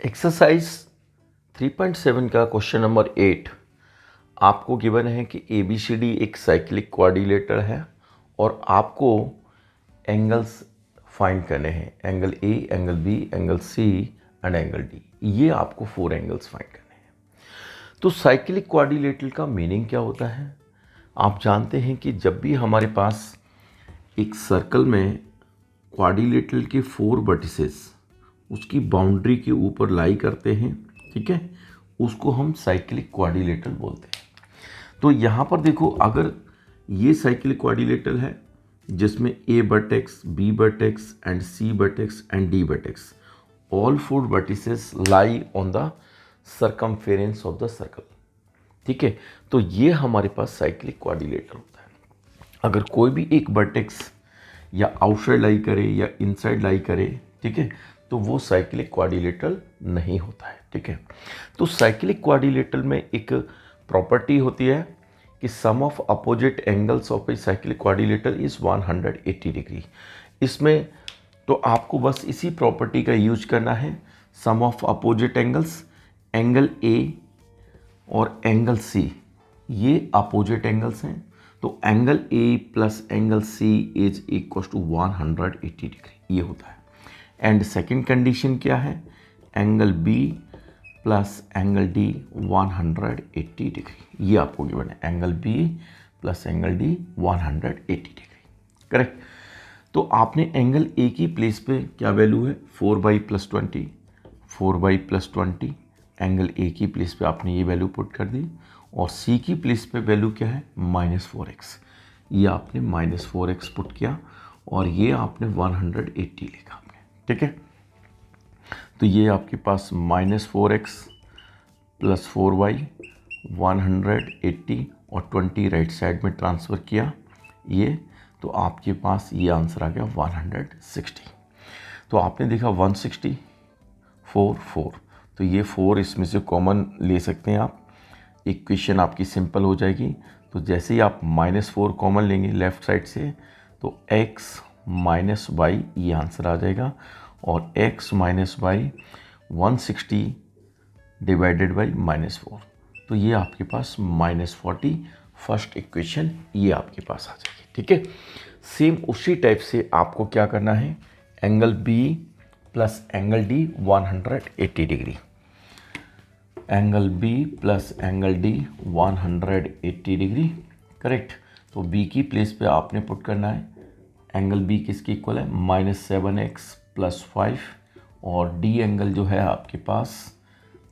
Exercise 3.7 का question number 8 आपको given है कि ABCD एक साइक्लिक क्वाड्रिलेटरल है और आपको एंगल्स फाइंड करने हैं, angle A, angle B, angle C and angle D। ये आपको 4 एंगल्स फाइंड करने हैं। तो साइक्लिक क्वाड्रिलेटरल का मीनिंग क्या होता है? आप जानते हैं कि जब भी हमारे पास एक सर्कल में क्वाड्रिलेटरल के 4 वर्टिसेस उसकी बाउंड्री के ऊपर लाई करते हैं, ठीक है, उसको हम साइक्लिक क्वाड्रिलेटरल बोलते हैं। तो यहाँ पर देखो, अगर ये साइक्लिक क्वाड्रिलेटरल है जिसमें A vertex, B vertex and C vertex and D vertex, all 4 vertices lie on the circumference of the circle, ठीक है। तो ये हमारे पास साइक्लिक क्वाड्रिलेटरल होता है। अगर कोई भी एक वर्टेक्स या आउटसाइड लाई करे या इनसाइड लाई करे, ठीक है, तो वो साइक्लिक क्वाड्रिलेटरल नहीं होता है, ठीक है। तो साइक्लिक क्वाड्रिलेटरल में एक प्रॉपर्टी होती है कि sum of opposite angles of a cyclic quadrilateral is 180 degree. इसमें तो आपको बस इसी प्रॉपर्टी का यूज करना है। Sum of opposite angles, angle A और एंगल C ये अपोजिट एंगल्स हैं, तो angle A plus angle C is equal to 180 degree, ये होता है। एंड सेकेंड कंडीशन क्या है? Angle B plus angle D 180 degree, ये आपको गिवन है। Angle B plus angle D 180 degree, correct. तो आपने एंगल A की प्लेस पे क्या वैल्यू है? 4 प्लस 20, 4 प्लस 20। एंगल A की प्लेस पे आपने ये वैल्यू पुट कर दी और C की प्लेस पे वैल्यू क्या है? -4x। ये आपने -4x पुट किया और ये आपने 180 लिखा, ठीक है। तो ये आपके पास -4x प्लस 4y 180 और 20 राइट साइड में ट्रांसफ़र किया ये, तो आपके पास ये आंसर आ गया 160। तो आपने देखा 160 4 तो ये 4 इसमें से कॉमन ले सकते हैं आप, इक्वेशन आपकी सिंपल हो जाएगी। तो जैसे ही आप -4 कॉमन लेंगे लेफ़्ट साइड से, तो x माइनस वाई ये आंसर आ जाएगा और x minus y 160 divided by -4, तो ये आपके पास -40 फर्स्ट इक्वेशन ये आपके पास आ जाएगी, ठीक है। सेम उसी टाइप से आपको क्या करना है? Angle B plus angle D 180 degree, angle B plus angle D 180 degree, correct. तो B की प्लेस पे आपने पुट करना है, एंगल B किसके इक्वल है? -7x प्लस 5 और D एंगल जो है आपके पास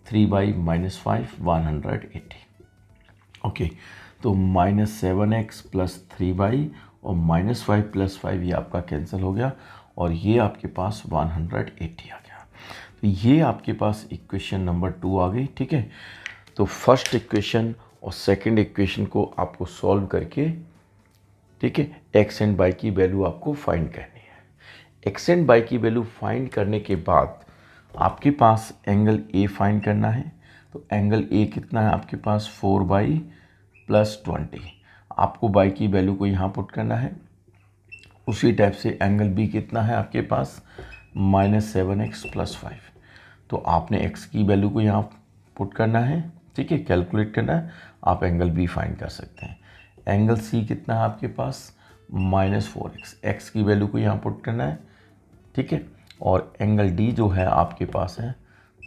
3 -5 180, ओके। तो -7x प्लस 3 और -5 प्लस 5 ये आपका कैंसिल हो गया और ये आपके पास 180 आ गया। तो ये आपके पास इक्वेशन नंबर 2 आ गई, ठीक है। तो फर्स्ट इक्वेशन और सेकंड इक्वेशन को आपको सॉल्व करके, ठीक है, एक्स एंड वाई की वैल्यू आपको फाइंड करनी है। एक्स एंड वाई की वैल्यू फाइंड करने के बाद आपके पास एंगल A फाइंड करना है। तो एंगल A कितना है आपके पास? 4 प्लस 20। आपको y की वैल्यू को यहाँ पुट करना है। उसी टाइप से एंगल B कितना है आपके पास? -7x plus 5। तो आपने x की वैल्यू को यहाँ पुट करना है, ठीक है, कैलकुलेट करना है। आप एंगल B फाइंड कर सकते हैं। एंगल C कितना है आपके पास? -4x। x की वैल्यू को यहाँ पुट करना है, ठीक है। और एंगल D जो है आपके पास है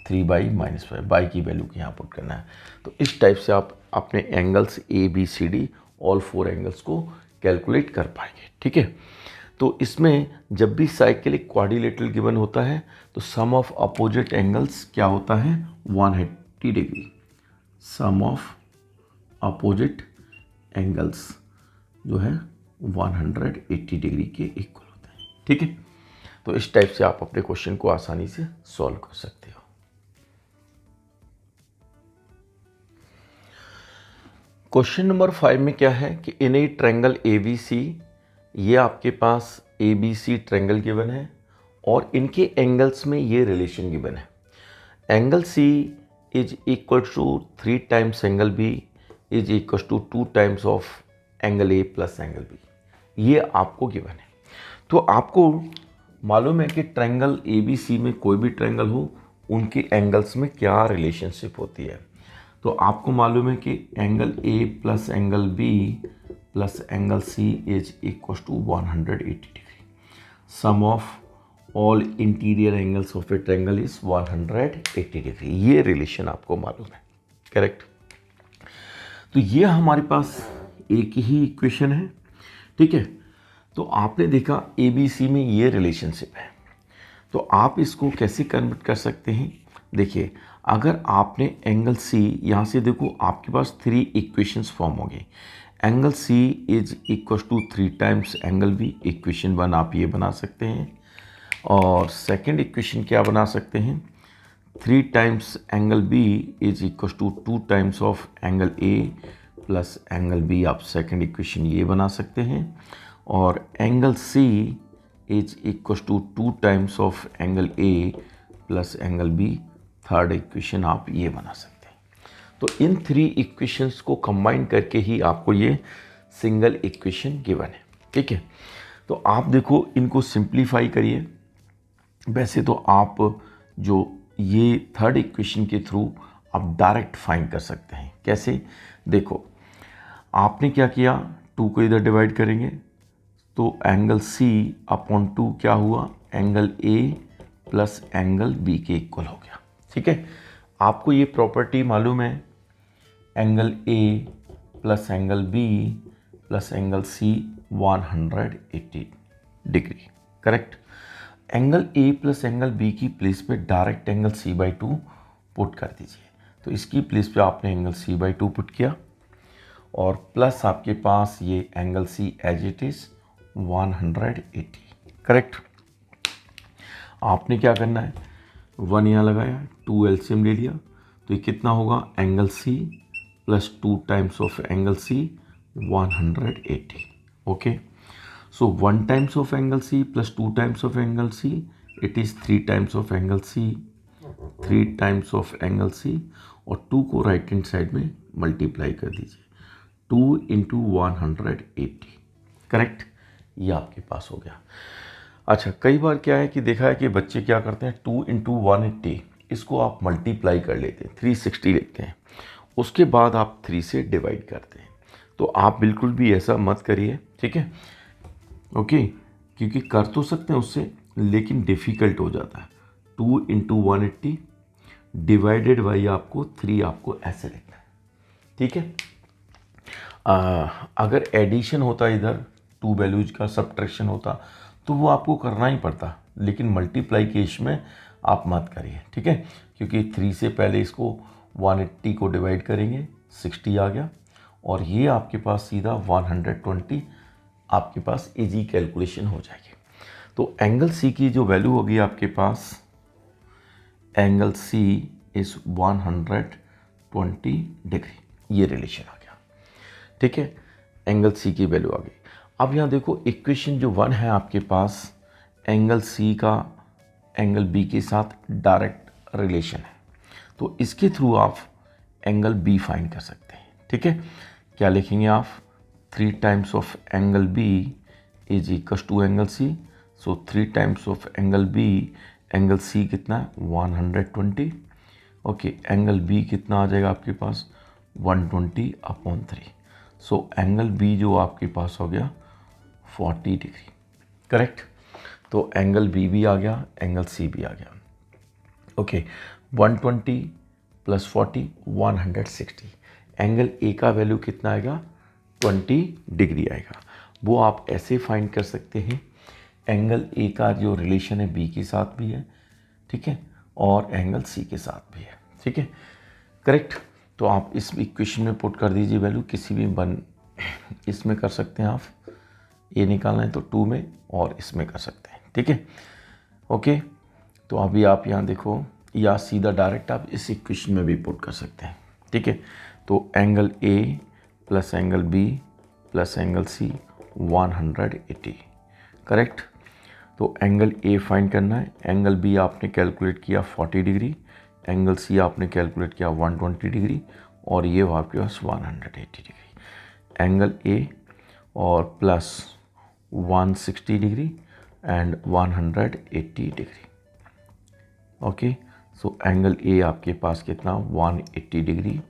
3 -5, y की वैल्यू को यहाँ पुट करना है। तो इस टाइप से आप अपने एंगल्स ABCD ऑल 4 एंगल्स को कैलकुलेट कर पाएंगे, ठीक है। तो इसमें जब भी साइक्लिक क्वाड्रिलेटरल गिवन होता है तो सम ऑफ अपोजिट एंगल्स क्या होता है? 180 degree. Sum of opposite angles जो है 180 डिग्री के इक्वल होते हैं, ठीक है। तो इस टाइप से आप अपने क्वेश्चन को आसानी से सॉल्व कर सकते हो। क्वेश्चन नंबर 5 में क्या है कि इन ए ट्रायंगल ABC, ये आपके पास ABC ट्रायंगल गिवन है और इनके एंगल्स में ये रिलेशन गिवन है। Angle C is equal to 3 times angle B is equal to 2 times of angle A plus angle B, ये आपको गिवन है। तो आपको मालूम है कि ट्रायंगल ABC में कोई भी ट्रायंगल हो उनके एंगल्स में क्या रिलेशनशिप होती है। तो आपको मालूम है कि angle A plus angle B plus angle C is equal to 180 degree. Sum of all interior angles of a triangle is 180 degree. ये रिलेशन आपको मालूम है, करेक्ट। तो ये हमारे पास एक ही इक्वेशन है, ठीक है। तो आपने देखा ए बी सी में ये रिलेशनशिप है, तो आप इसको कैसे कन्वर्ट कर सकते हैं। देखिए, अगर आपने एंगल सी यहाँ से देखो, आपके पास 3 इक्वेशंस फॉर्म हो गए। Angle C is equal to 3 times angle B, equation 1 आप ये बना सकते हैं। और सेकंड इक्वेशन क्या बना सकते हैं, 3 times angle B is equal to 2 times of angle A plus angle B, आप सेकंड इक्वेशन ये बना सकते हैं। और angle C is equal to 2 times of angle A plus angle B, third equation आप ये बना सकते हैं। तो इन 3 इक्वेशंस को कंबाइन करके ही आपको ये सिंगल इक्वेशन गिवन है, ठीक है। तो आप देखो, इनको सिंप्लीफाई करिए। वैसे तो आप जो ये थर्ड इक्वेशन के थ्रू आप डायरेक्ट फाइंड कर सकते हैं। कैसे, देखो आपने क्या किया, 2 को इधर डिवाइड करेंगे तो एंगल सी अपॉन 2 क्या हुआ, angle A plus angle B के इक्वल हो गया, ठीक है। आपको ये प्रॉपर्टी मालूम है, angle A plus angle B plus angle C 180 degree, correct. Angle A plus angle B की प्लेस पे direct angle C by 2 put कर दीजिए। तो इसकी प्लेस पे आपने एंगल सी बाई 2 पुट किया और प्लस आपके पास ये angle C as it is 180, correct. आपने क्या करना है, 1 यहाँ लगाया, 2 एलसीएम ले लिया, तो ये कितना होगा, angle C plus 2 times of angle C 180, okay. So 1 times of angle C plus 2 times of angle C, it is 3 times of angle C, 3 times of angle C, और 2 को राइट हैंड साइड में multiply कर दीजिए, 2 into 180, correct. ये आपके पास हो गया। अच्छा, कई बार क्या है कि देखा है कि बच्चे क्या करते हैं, 2 इंटू 180 इसको आप मल्टीप्लाई कर लेते हैं, 360 लेते हैं, उसके बाद आप 3 से डिवाइड करते हैं। तो आप बिल्कुल भी ऐसा मत करिए, ठीक है, ओके। क्योंकि कर तो सकते हैं उससे, लेकिन डिफ़िकल्ट हो जाता है। 2 इंटू 180 डिवाइडेड बाई आपको 3 आपको ऐसे लिखना है, ठीक है। अगर एडिशन होता इधर 2 वैल्यूज का सब्ट्रैक्शन होता तो वो आपको करना ही पड़ता, लेकिन मल्टीप्लाई केस में आप मत करिए, ठीक है। क्योंकि 3 से पहले इसको 180 को डिवाइड करेंगे, 60 आ गया, और ये आपके पास सीधा 120 आपके पास इजी कैलकुलेशन हो जाएगी। तो एंगल सी की जो वैल्यू होगी आपके पास, एंगल सी इज 120 डिग्री, ये रिलेशन आ गया, ठीक है। एंगल सी की वैल्यू आ गई। अब यहाँ देखो, इक्वेशन जो 1 है आपके पास, एंगल सी का एंगल बी के साथ डायरेक्ट रिलेशन है, तो इसके थ्रू आप एंगल बी फाइंड कर सकते हैं, ठीक है। क्या लिखेंगे आप, 3 times of angle B is equal to angle C, so 3 times of angle B, angle C कितना है 120, ओके। एंगल बी कितना आ जाएगा आपके पास 120 अपॉन 3, सो एंगल बी जो आपके पास हो गया 40 डिग्री, करेक्ट। तो एंगल बी भी आ गया, एंगल सी भी आ गया, ओके। 120 प्लस 40 160, एंगल ए का वैल्यू कितना आएगा 20 डिग्री आएगा। वो आप ऐसे फाइंड कर सकते हैं, एंगल ए का जो रिलेशन है बी के साथ भी है, ठीक है, और एंगल सी के साथ भी है, ठीक है, करेक्ट। तो आप इस इक्वेशन में पुट कर दीजिए वैल्यू, किसी भी इसमें कर सकते हैं आप, ए निकालना है तो 2 में, और इसमें कर सकते हैं, ठीक है, ओके। तो अभी आप यहाँ देखो, या सीधा डायरेक्ट आप इस इक्वेशन में भी पुट कर सकते हैं, ठीक है। तो angle A plus angle B plus angle C 180, correct. तो एंगल ए फाइंड करना है, एंगल बी आपने कैलकुलेट किया 40 डिग्री, एंगल सी आपने कैलकुलेट किया 120 डिग्री, और ये आपके पास 180 डिग्री। एंगल ए और plus 160 degree and 180 degree, okay. तो एंगल ए आपके पास कितना 180 degree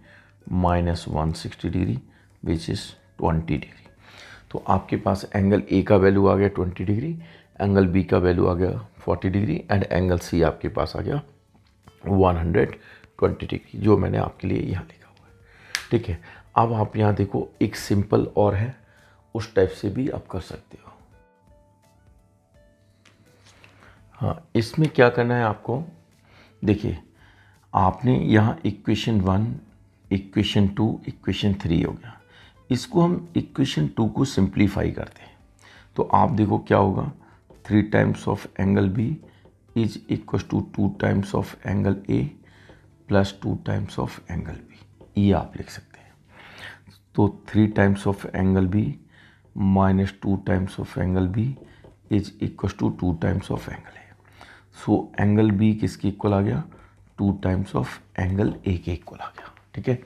minus 160 degree which is 20 degree. तो आपके पास एंगल ए का वैल्यू आ गया 20 डिग्री, एंगल बी का वैल्यू आ गया 40 डिग्री एंड एंगल सी आपके पास आ गया 120 डिग्री, जो मैंने आपके लिए यहाँ लिखा हुआ है। ठीक है, अब आप यहाँ देखो एक सिंपल और है, उस टाइप से भी आप कर सकते हो। हाँ, इसमें क्या करना है आपको, देखिए आपने यहाँ इक्वेशन 1, इक्वेशन 2, इक्वेशन 3 हो गया, इसको हम इक्वेशन 2 को सिंप्लीफाई करते हैं। तो आप देखो क्या होगा, 3 times of angle B is equal to 2 times of angle A plus 2 times of angle B, ये आप लिख सकते हैं। तो 3 times of angle B minus 2 times of angle B is equal to 2 times of angle A. So angle B किसके equal आ गया, 2 times of angle ए के इक्वल आ गया। ठीक है,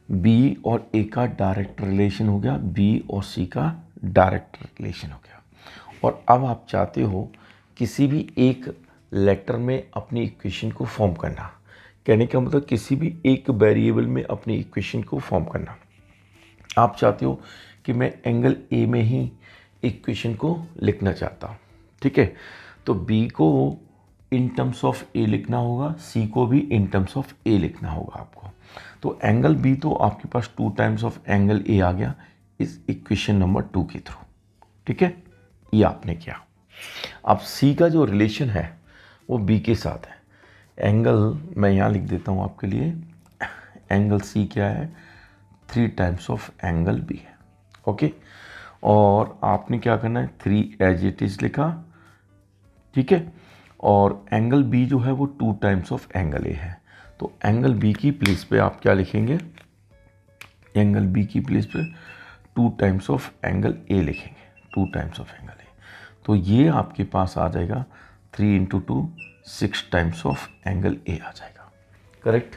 बी और ए का डायरेक्ट रिलेशन हो गया, बी और सी का डायरेक्ट रिलेशन हो गया। और अब आप चाहते हो किसी भी एक लेटर में अपनी इक्वेशन को फॉर्म करना, कहने का मतलब किसी भी एक वेरिएबल में अपनी इक्वेशन को फॉर्म करना। आप चाहते हो कि मैं एंगल ए में ही इक्वेशन को लिखना चाहता हूँ। ठीक है, तो बी को इन टर्म्स ऑफ ए लिखना होगा, सी को भी इन टर्म्स ऑफ ए लिखना होगा आपको। तो एंगल बी तो आपके पास 2 टाइम्स ऑफ एंगल ए आ गया इस इक्वेशन नंबर 2 के थ्रू। ठीक है, ये आपने किया। अब सी का जो रिलेशन है वो बी के साथ है। एंगल मैं यहाँ लिख देता हूँ आपके लिए, एंगल सी क्या है, 3 टाइम्स ऑफ एंगल बी है। ओके, और आपने क्या करना है, 3 एज इट इज लिखा। ठीक है, और एंगल बी जो है वो 2 टाइम्स ऑफ एंगल ए है। तो एंगल बी की प्लेस पे आप क्या लिखेंगे, एंगल बी की प्लेस पे 2 टाइम्स ऑफ एंगल ए लिखेंगे, 2 टाइम्स ऑफ एंगल ए। तो ये आपके पास आ जाएगा 3 into 2 6 times of angle A आ जाएगा। करेक्ट,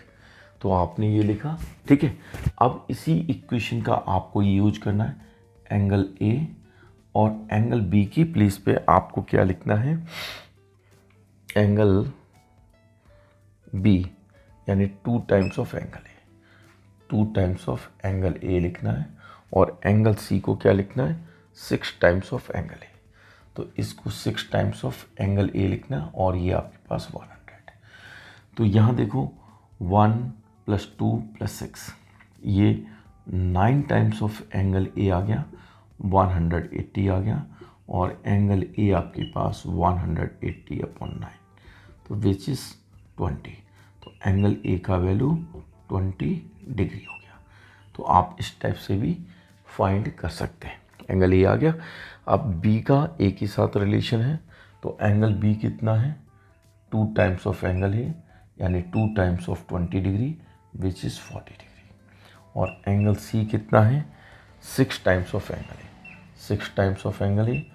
तो आपने ये लिखा। ठीक है, अब इसी इक्वेशन का आपको यूज करना है, एंगल ए और एंगल बी की प्लेस पे आपको क्या लिखना है, एंगल बी यानी 2 times of angle A, 2 times of angle ए लिखना है, और एंगल सी को क्या लिखना है, 6 टाइम्स ऑफ एंगल ए। तो इसको 6 टाइम्स ऑफ एंगल ए लिखना, और ये आपके पास 100। तो यहाँ देखो 1 + 2 + 6, ये 9 टाइम्स ऑफ एंगल ए आ गया, 180 आ गया, और एंगल ए आपके पास 180/9, तो विच इज़ 20। तो एंगल ए का वैल्यू 20 डिग्री हो गया। तो आप इस टाइप से भी फाइंड कर सकते हैं। एंगल ए आ गया। अब बी का ए के साथ रिलेशन है, तो एंगल बी कितना है, 2 टाइम्स ऑफ एंगल ए यानी 2 times of 20 degree which is 40 degree. और एंगल सी कितना है, 6 times of angle A, 6 times of angle A,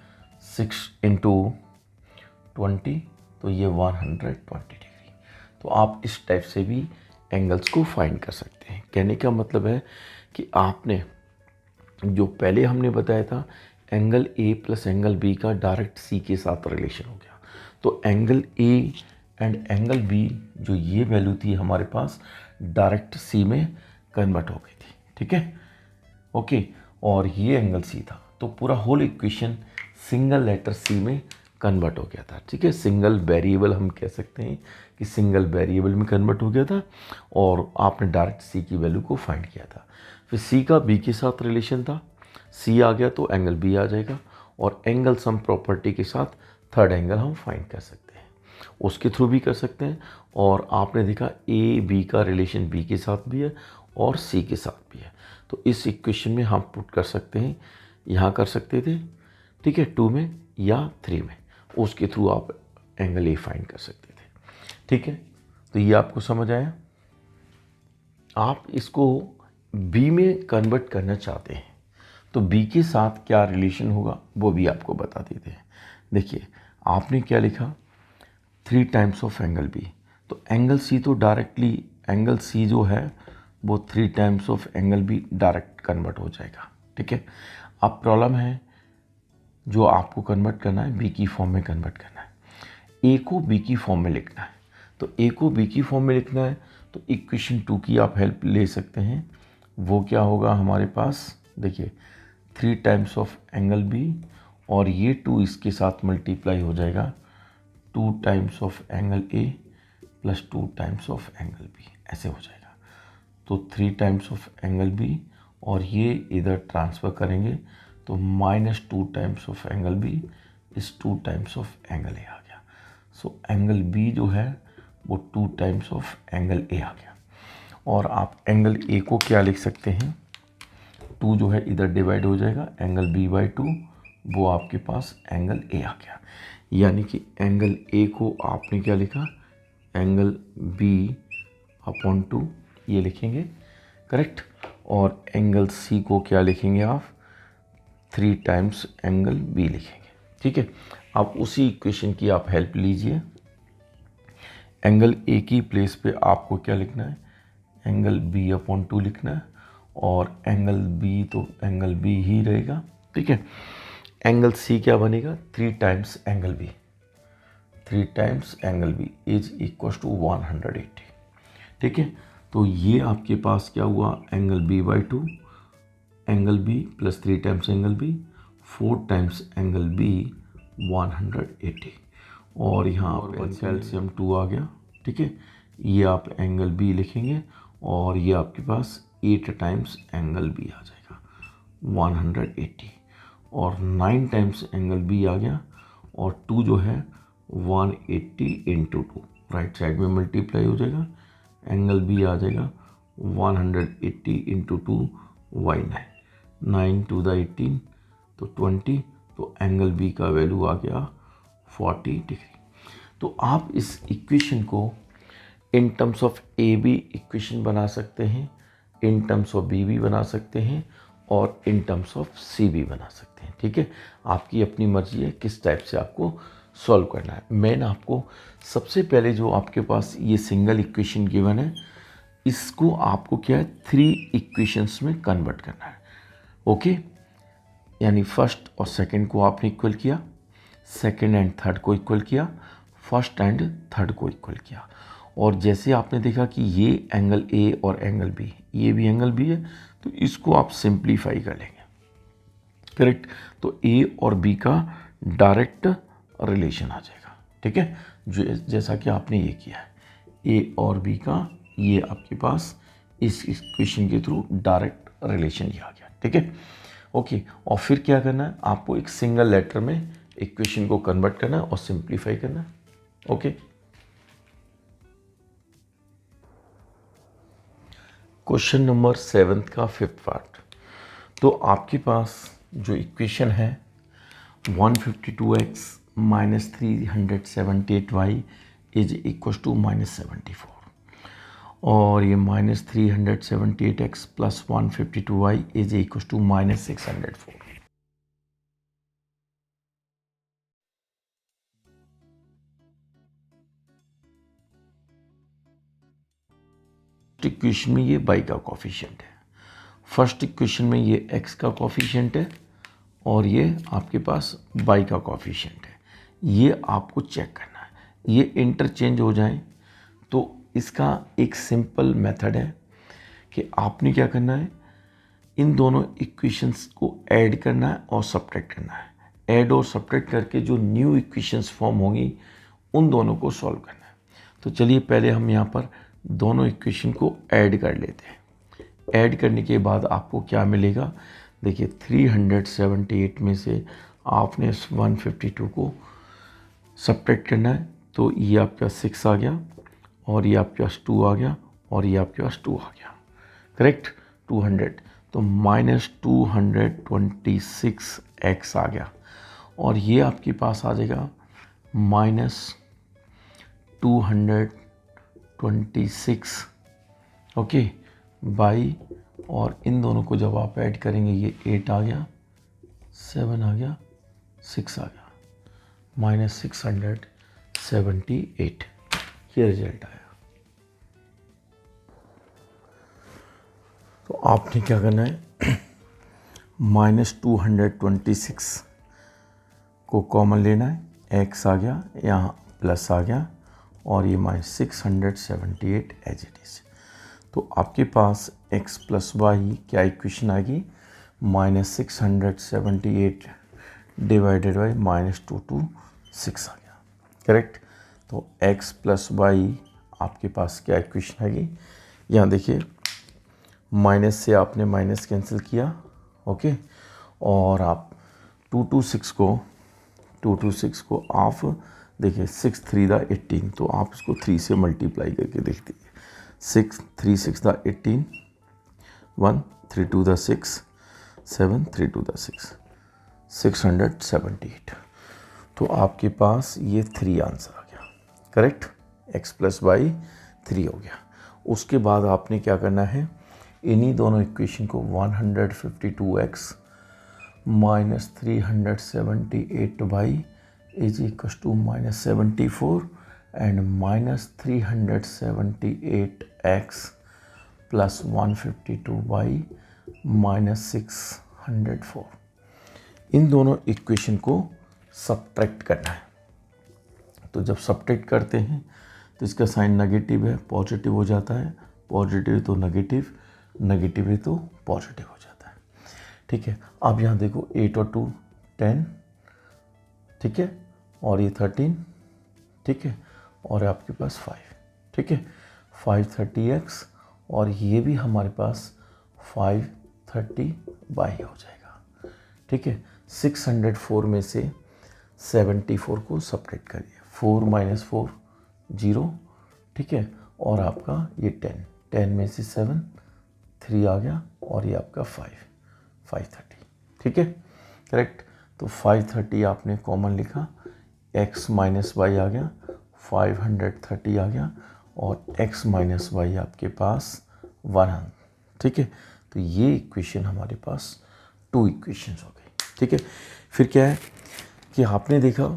6 into 20, तो ये 120 डिग्री। तो आप इस टाइप से भी एंगल्स को फाइंड कर सकते हैं। कहने का मतलब है कि आपने जो पहले हमने बताया था, angle A plus angle B का डायरेक्ट सी के साथ रिलेशन हो गया, तो angle A and angle B जो ये वैल्यू थी हमारे पास डायरेक्ट सी में कन्वर्ट हो गई थी। ठीक है, ओके, और ये एंगल सी था, तो पूरा होल इक्वेशन सिंगल लेटर सी में कन्वर्ट हो गया था। ठीक है, सिंगल वेरिएबल हम कह सकते हैं कि सिंगल वेरिएबल में कन्वर्ट हो गया था, और आपने डायरेक्ट सी की वैल्यू को फाइंड किया था। फिर सी का बी के साथ रिलेशन था, सी आ गया तो एंगल बी आ जाएगा, और एंगल सम प्रॉपर्टी के साथ थर्ड एंगल हम फाइंड कर सकते हैं, उसके थ्रू भी कर सकते हैं। और आपने देखा ए बी का रिलेशन बी के साथ भी है और सी के साथ भी है, तो इस इक्वेशन में हम पुट कर सकते हैं, यहाँ कर सकते थे। ठीक है, 2 में या 3 में, उसके थ्रू आप एंगल ए फाइंड कर सकते थे। ठीक है, तो ये आपको समझ आया। आप इसको बी में कन्वर्ट करना चाहते हैं, तो बी के साथ क्या रिलेशन होगा वो भी आपको बता देते हैं। देखिए आपने क्या लिखा, 3 टाइम्स ऑफ एंगल बी, तो एंगल सी तो डायरेक्टली, एंगल सी जो है वो 3 times of angle B direct convert हो जाएगा। ठीक है, अब प्रॉब्लम है जो आपको कन्वर्ट करना है, बी की फॉर्म में कन्वर्ट करना है, ए को बी की फॉर्म में लिखना है। तो ए को बी की फॉर्म में लिखना है तो इक्वेशन 2 की आप हेल्प ले सकते हैं। वो क्या होगा हमारे पास, देखिए 3 टाइम्स ऑफ एंगल बी और ये 2 इसके साथ मल्टीप्लाई हो जाएगा 2 times of angle A plus 2 times of angle B, ऐसे हो जाएगा। तो 3 टाइम्स ऑफ एंगल बी और ये इधर ट्रांसफ़र करेंगे तो -2 टाइम्स ऑफ एंगल बी इस 2 टाइम्स ऑफ एंगल ए आ गया। सो एंगल बी जो है वो 2 टाइम्स ऑफ एंगल ए आ गया। और आप एंगल ए को क्या लिख सकते हैं, 2 जो है इधर डिवाइड हो जाएगा, एंगल बी बाई 2 वो आपके पास एंगल ए आ गया। यानी कि एंगल ए को आपने क्या लिखा, एंगल बी अपॉन 2 ये लिखेंगे, करेक्ट। और एंगल सी को क्या लिखेंगे आप, 3 टाइम्स एंगल बी लिखेंगे, ठीक है। आप उसी इक्वेशन की आप हेल्प लीजिए। एंगल ए की प्लेस पे आपको क्या लिखना है, एंगल बी अपॉन 2 लिखना है और एंगल बी तो एंगल बी ही रहेगा, ठीक है। एंगल सी क्या बनेगा, 3 times angle B, 3 times angle B is equal to 180, ठीक है। तो ये आपके पास क्या हुआ, angle B by 2 angle B plus 3 times angle B 4 times angle B 180 और यहाँ पर कैल्शियम 2 आ गया, ठीक है। ये आप एंगल बी लिखेंगे और ये आपके पास 8 टाइम्स एंगल बी आ जाएगा 180 और 9 टाइम्स एंगल बी आ गया और 2 जो है 180 इंटू 2 राइट साइड में मल्टीप्लाई हो जाएगा, एंगल बी आ जाएगा 180 इंटू 2 वाई 9 टू द 18 तो 20, तो एंगल बी का वैल्यू आ गया 40 डिग्री। तो आप इस इक्वेशन को in terms of A B equation बना सकते हैं, इन टर्म्स ऑफ बी भी बना सकते हैं और इन टर्म्स ऑफ सी भी बना सकते हैं, ठीक है। आपकी अपनी मर्जी है किस टाइप से आपको सॉल्व करना है। मैंने आपको सबसे पहले जो आपके पास ये सिंगल इक्वेशन गिवन है इसको आपको क्या है 3 इक्वेशंस में कन्वर्ट करना है, ओके। यानी फर्स्ट और सेकंड को आपने इक्वल किया, सेकंड एंड थर्ड को इक्वल किया, फर्स्ट एंड थर्ड को इक्वल किया। और जैसे आपने देखा कि ये एंगल ए और एंगल बी, ये भी एंगल बी है तो इसको आप सिंप्लीफाई कर लेंगे, करेक्ट। तो ए और बी का डायरेक्ट रिलेशन आ जाएगा, ठीक है। जो जैसा कि आपने ये किया है, ए और बी का ये आपके पास इस इक्वेशन के थ्रू डायरेक्ट रिलेशन ये आ गया, ठीक है, ओके। और फिर क्या करना है, आपको एक सिंगल लेटर में इक्वेशन को कन्वर्ट करना है और सिंप्लीफाई करना है, ओके। क्वेश्चन नंबर 7 का 5th पार्ट। तो आपके पास जो इक्वेशन है 152x minus 378y is equal to -74 और ये -378x plus 152y is equal to -604। Equation में ये y का कॉफिशिएंट है, फर्स्ट इक्वेशन में ये x का कॉफिशिएंट है और ये आपके पास y का कॉफिशिएंट है। ये आपको चेक करना है, ये इंटरचेंज हो जाएं तो इसका एक सिंपल मेथड है कि आपने क्या करना है, इन दोनों इक्वेशंस को ऐड करना है और सब्ट्रैक्ट करना है। ऐड और सब्ट्रैक्ट करके जो न्यू इक्वेशंस फॉर्म होंगी उन दोनों को सॉल्व करना है। तो चलिए पहले हम यहाँ पर दोनों इक्वेशन को ऐड कर लेते हैं। ऐड करने के बाद आपको क्या मिलेगा, देखिए 378 में से आपने 152 को सब्ट्रैक्ट करना है तो ये आपका 6 आ गया और ये आपके पास 2 आ गया और ये आपके पास 2 आ गया, करेक्ट 200। तो -226x आ गया और ये आपके पास आ जाएगा -226 ओके बाई, और इन दोनों को जब आप ऐड करेंगे ये 8 आ गया, 7 आ गया, 6 आ गया, -678 ये रिजल्ट आया। तो आपने क्या करना है, -226 को कॉमन लेना है, x आ गया, यहाँ प्लस आ गया और ये -678 एज इट इज़। तो आपके पास x प्लस वाई क्या इक्वेशन आएगी, -678 डिवाइडेड बाई -226 आ गया, करेक्ट। तो x प्लस वाई आपके पास क्या इक्वेशन आएगी, यहाँ देखिए माइनस से आपने माइनस कैंसिल किया, ओके, और आप 226 को आप देखिए 6 3 दा 18, तो आप इसको 3 से मल्टीप्लाई करके देखते हैं। 6 3 6 दा 18, 1 3 2 दा 6, 7 3 2 दा 6, 678। तो आपके पास ये 3 आंसर आ गया, करेक्ट। x प्लस वाई 3 हो गया। उसके बाद आपने क्या करना है, इन्हीं दोनों इक्वेशन को 152x minus 378y is equal to -74 and -378x plus 152y -604, इन दोनों इक्वेशन को सब्ट्रैक्ट करना है। तो जब सब्ट्रैक्ट करते हैं तो इसका साइन नेगेटिव है, पॉजिटिव हो जाता है, पॉजिटिव तो नेगेटिव, नेगेटिव है तो पॉजिटिव हो जाता है, ठीक है। अब यहाँ देखो 8 और 2 10, ठीक है, और ये 13, ठीक है, और आपके पास 5, ठीक है, 530x, और ये भी हमारे पास 530y हो जाएगा, ठीक है। 604 में से 74 को सब्ट्रैक्ट करिए, 4 - 4 0, ठीक है, और आपका ये 10 में से 7 3 आ गया, और ये आपका 530, ठीक है, करेक्ट। तो 530 आपने कॉमन लिखा, x माइनस वाई आ गया, 530 आ गया, और x माइनस वाई आपके पास 100, ठीक है। तो ये इक्वेशन हमारे पास 2 इक्वेशंस हो गई, ठीक है। फिर क्या है कि आपने देखा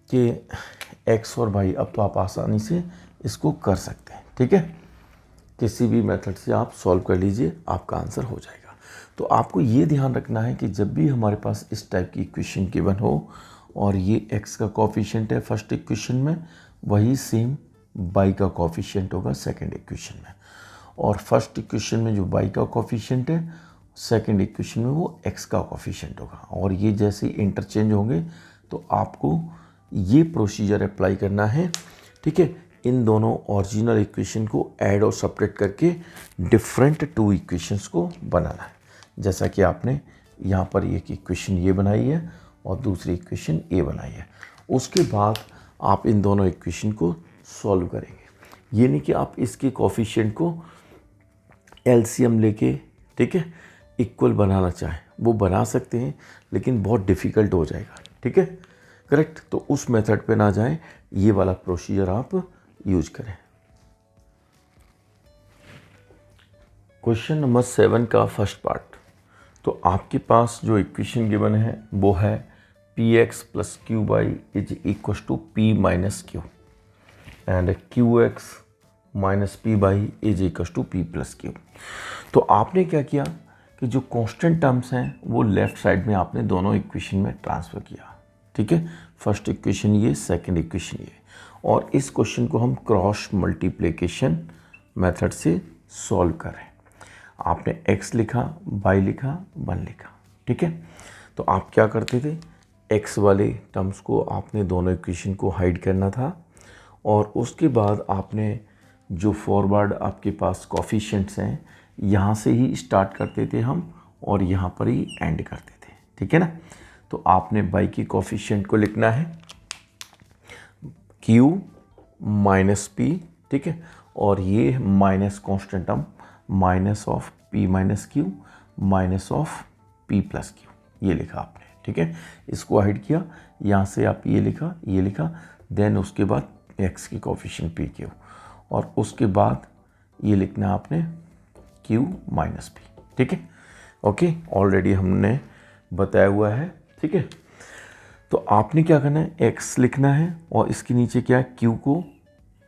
कि x और y, अब तो आप आसानी से इसको कर सकते हैं, ठीक है। किसी भी मेथड से आप सॉल्व कर लीजिए, आपका आंसर हो जाएगा। तो आपको ये ध्यान रखना है कि जब भी हमारे पास इस टाइप की इक्वेशन गिवन हो और ये x का कोफिशिएंट है फर्स्ट इक्वेशन में, वही सेम y का कोफिशिएंट होगा सेकंड इक्वेशन में, और फर्स्ट इक्वेशन में जो y का कोफिशिएंट है सेकंड इक्वेशन में वो x का कोफिशिएंट होगा, और ये जैसे इंटरचेंज होंगे तो आपको ये प्रोसीजर अप्लाई करना है, ठीक है। इन दोनों ओरिजिनल इक्वेशन को ऐड और सब्ट्रैक्ट करके डिफरेंट 2 इक्वेशंस को बनाना है, जैसा कि आपने यहाँ पर एक इक्वेशन ये बनाई है और दूसरी इक्वेशन ये बनाई है। उसके बाद आप इन दोनों इक्वेशन को सॉल्व करेंगे। ये नहीं कि आप इसके कोफिशिएंट को एलसीएम लेके, ठीक है, इक्वल बनाना चाहें, वो बना सकते हैं लेकिन बहुत डिफ़िकल्ट हो जाएगा, ठीक है, करेक्ट। तो उस मेथड पे ना जाएं, ये वाला प्रोसीजर आप यूज करें। क्वेश्चन नंबर 7 का फर्स्ट पार्ट। तो आपके पास जो इक्वेशन गिवन है वो है px plus q y is equal to p minus q and qx minus p y is equal to p plus q. तो आपने क्या किया कि जो कांस्टेंट टर्म्स हैं वो लेफ्ट साइड में आपने दोनों इक्वेशन में ट्रांसफ़र किया, ठीक है। फर्स्ट इक्वेशन ये, सेकंड इक्वेशन ये, और इस क्वेश्चन को हम क्रॉस मल्टीप्लिकेशन मेथड से सॉल्व कर रहे हैं। आपने x लिखा, y लिखा, 1 लिखा, ठीक है। तो आप क्या करते थे, x वाले टर्म्स को आपने दोनों इक्वेशन को हाइड करना था, और उसके बाद आपने जो फॉरवर्ड आपके पास कोफिशिएंट्स हैं यहाँ से ही स्टार्ट करते थे हम, और यहाँ पर ही एंड करते थे, ठीक है ना। तो आपने y की कोफिशिएंट को लिखना है q माइनस p, ठीक है, और ये minus constant term minus of p minus Q minus of p plus Q, ये लिखा आपने, ठीक है। इसको हाइड किया, यहाँ से आप ये लिखा, देन उसके बाद x की कोफिशिएंट p क्यू, और उसके बाद ये लिखना आपने q माइनस p, ठीक है, ओके। ऑलरेडी हमने बताया हुआ है, ठीक है। तो आपने क्या करना है, x लिखना है और इसके नीचे क्या है, q को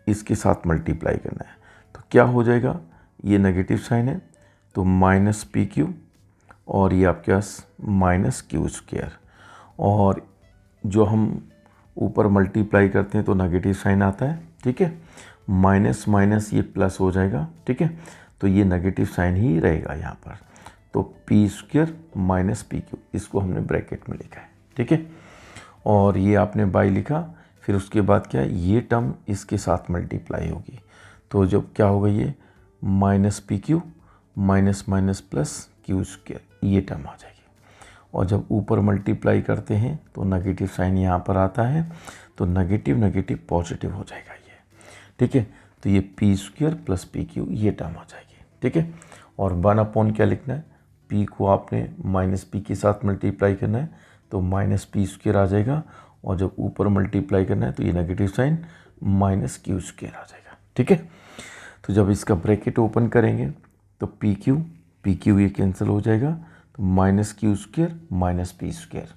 इसके साथ मल्टीप्लाई करना है। तो क्या हो जाएगा, ये नेगेटिव साइन है तो माइनस पी क्यू, और ये आपके पास माइनस क्यू स्क्वायर, और जो हम ऊपर मल्टीप्लाई करते हैं तो नेगेटिव साइन आता है, ठीक है, माइनस माइनस ये प्लस हो जाएगा, ठीक है, तो ये नेगेटिव साइन ही रहेगा यहाँ पर। तो P square minus P Q, इसको हमने ब्रैकेट में लिखा है, ठीक है, और ये आपने बाई लिखा। फिर उसके बाद क्या है, ये टर्म इसके साथ मल्टीप्लाई होगी, तो जब क्या होगा ये minus P Q minus minus plus q square, ये टर्म आ जाएगी। और जब ऊपर मल्टीप्लाई करते हैं तो नेगेटिव साइन यहाँ पर आता है, तो नेगेटिव नेगेटिव पॉजिटिव हो जाएगा ये, ठीक है। तो ये P square plus p q ये टर्म आ जाएगी, ठीक है। और 1/, क्या लिखना है, पी को आपने माइनस पी के साथ मल्टीप्लाई करना है, तो माइनस पी स्क्वायर आ जाएगा। और जब ऊपर मल्टीप्लाई करना है तो ये negative sign minus q square आ जाएगा, ठीक है। तो जब इसका ब्रैकेट ओपन करेंगे तो पी क्यू ये कैंसिल हो जाएगा, तो minus q square minus p square.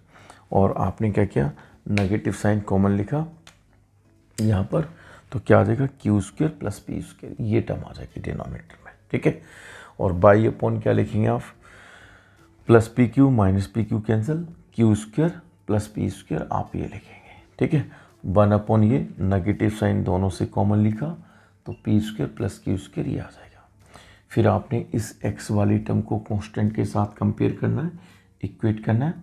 और आपने क्या किया, नेगेटिव साइन कॉमन लिखा यहाँ पर, तो क्या आ जाएगा Q square plus p square, ये टर्म आ जाएगी डिनोमिनेटर में, ठीक है। और बाई अपॉन क्या लिखेंगे आप, plus p Q minus P Q cancel, Q square plus p square आप ये लिखेंगे, ठीक है। 1/, ये नेगेटिव साइन दोनों से कॉमन लिखा, तो P square plus q square ये आ जाएगा। फिर आपने इस x वाली टर्म को कांस्टेंट के साथ कंपेयर करना है, इक्वेट करना है,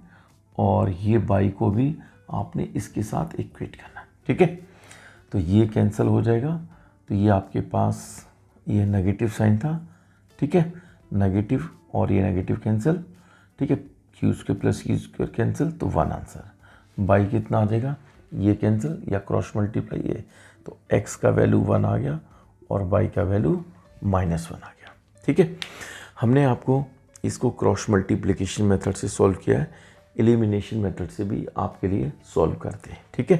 और ये बाई को भी आपने इसके साथ इक्वेट करना है, ठीक है। तो ये कैंसिल हो जाएगा, तो ये आपके पास ये नेगेटिव साइन था, ठीक है, नेगेटिव और ये नेगेटिव कैंसिल, ठीक है, Q square plus q square cancel, तो 1 आंसर। बाई कितना आ जाएगा, ये कैंसिल या क्रॉस मल्टीप्लाई ये, तो x का वैल्यू 1 आ गया और बाई का वैल्यू -1 आ गया, ठीक है। हमने आपको इसको क्रॉस मल्टीप्लिकेशन मेथड से सॉल्व किया है, एलिमिनेशन मेथड से भी आपके लिए सॉल्व करते हैं, ठीक है।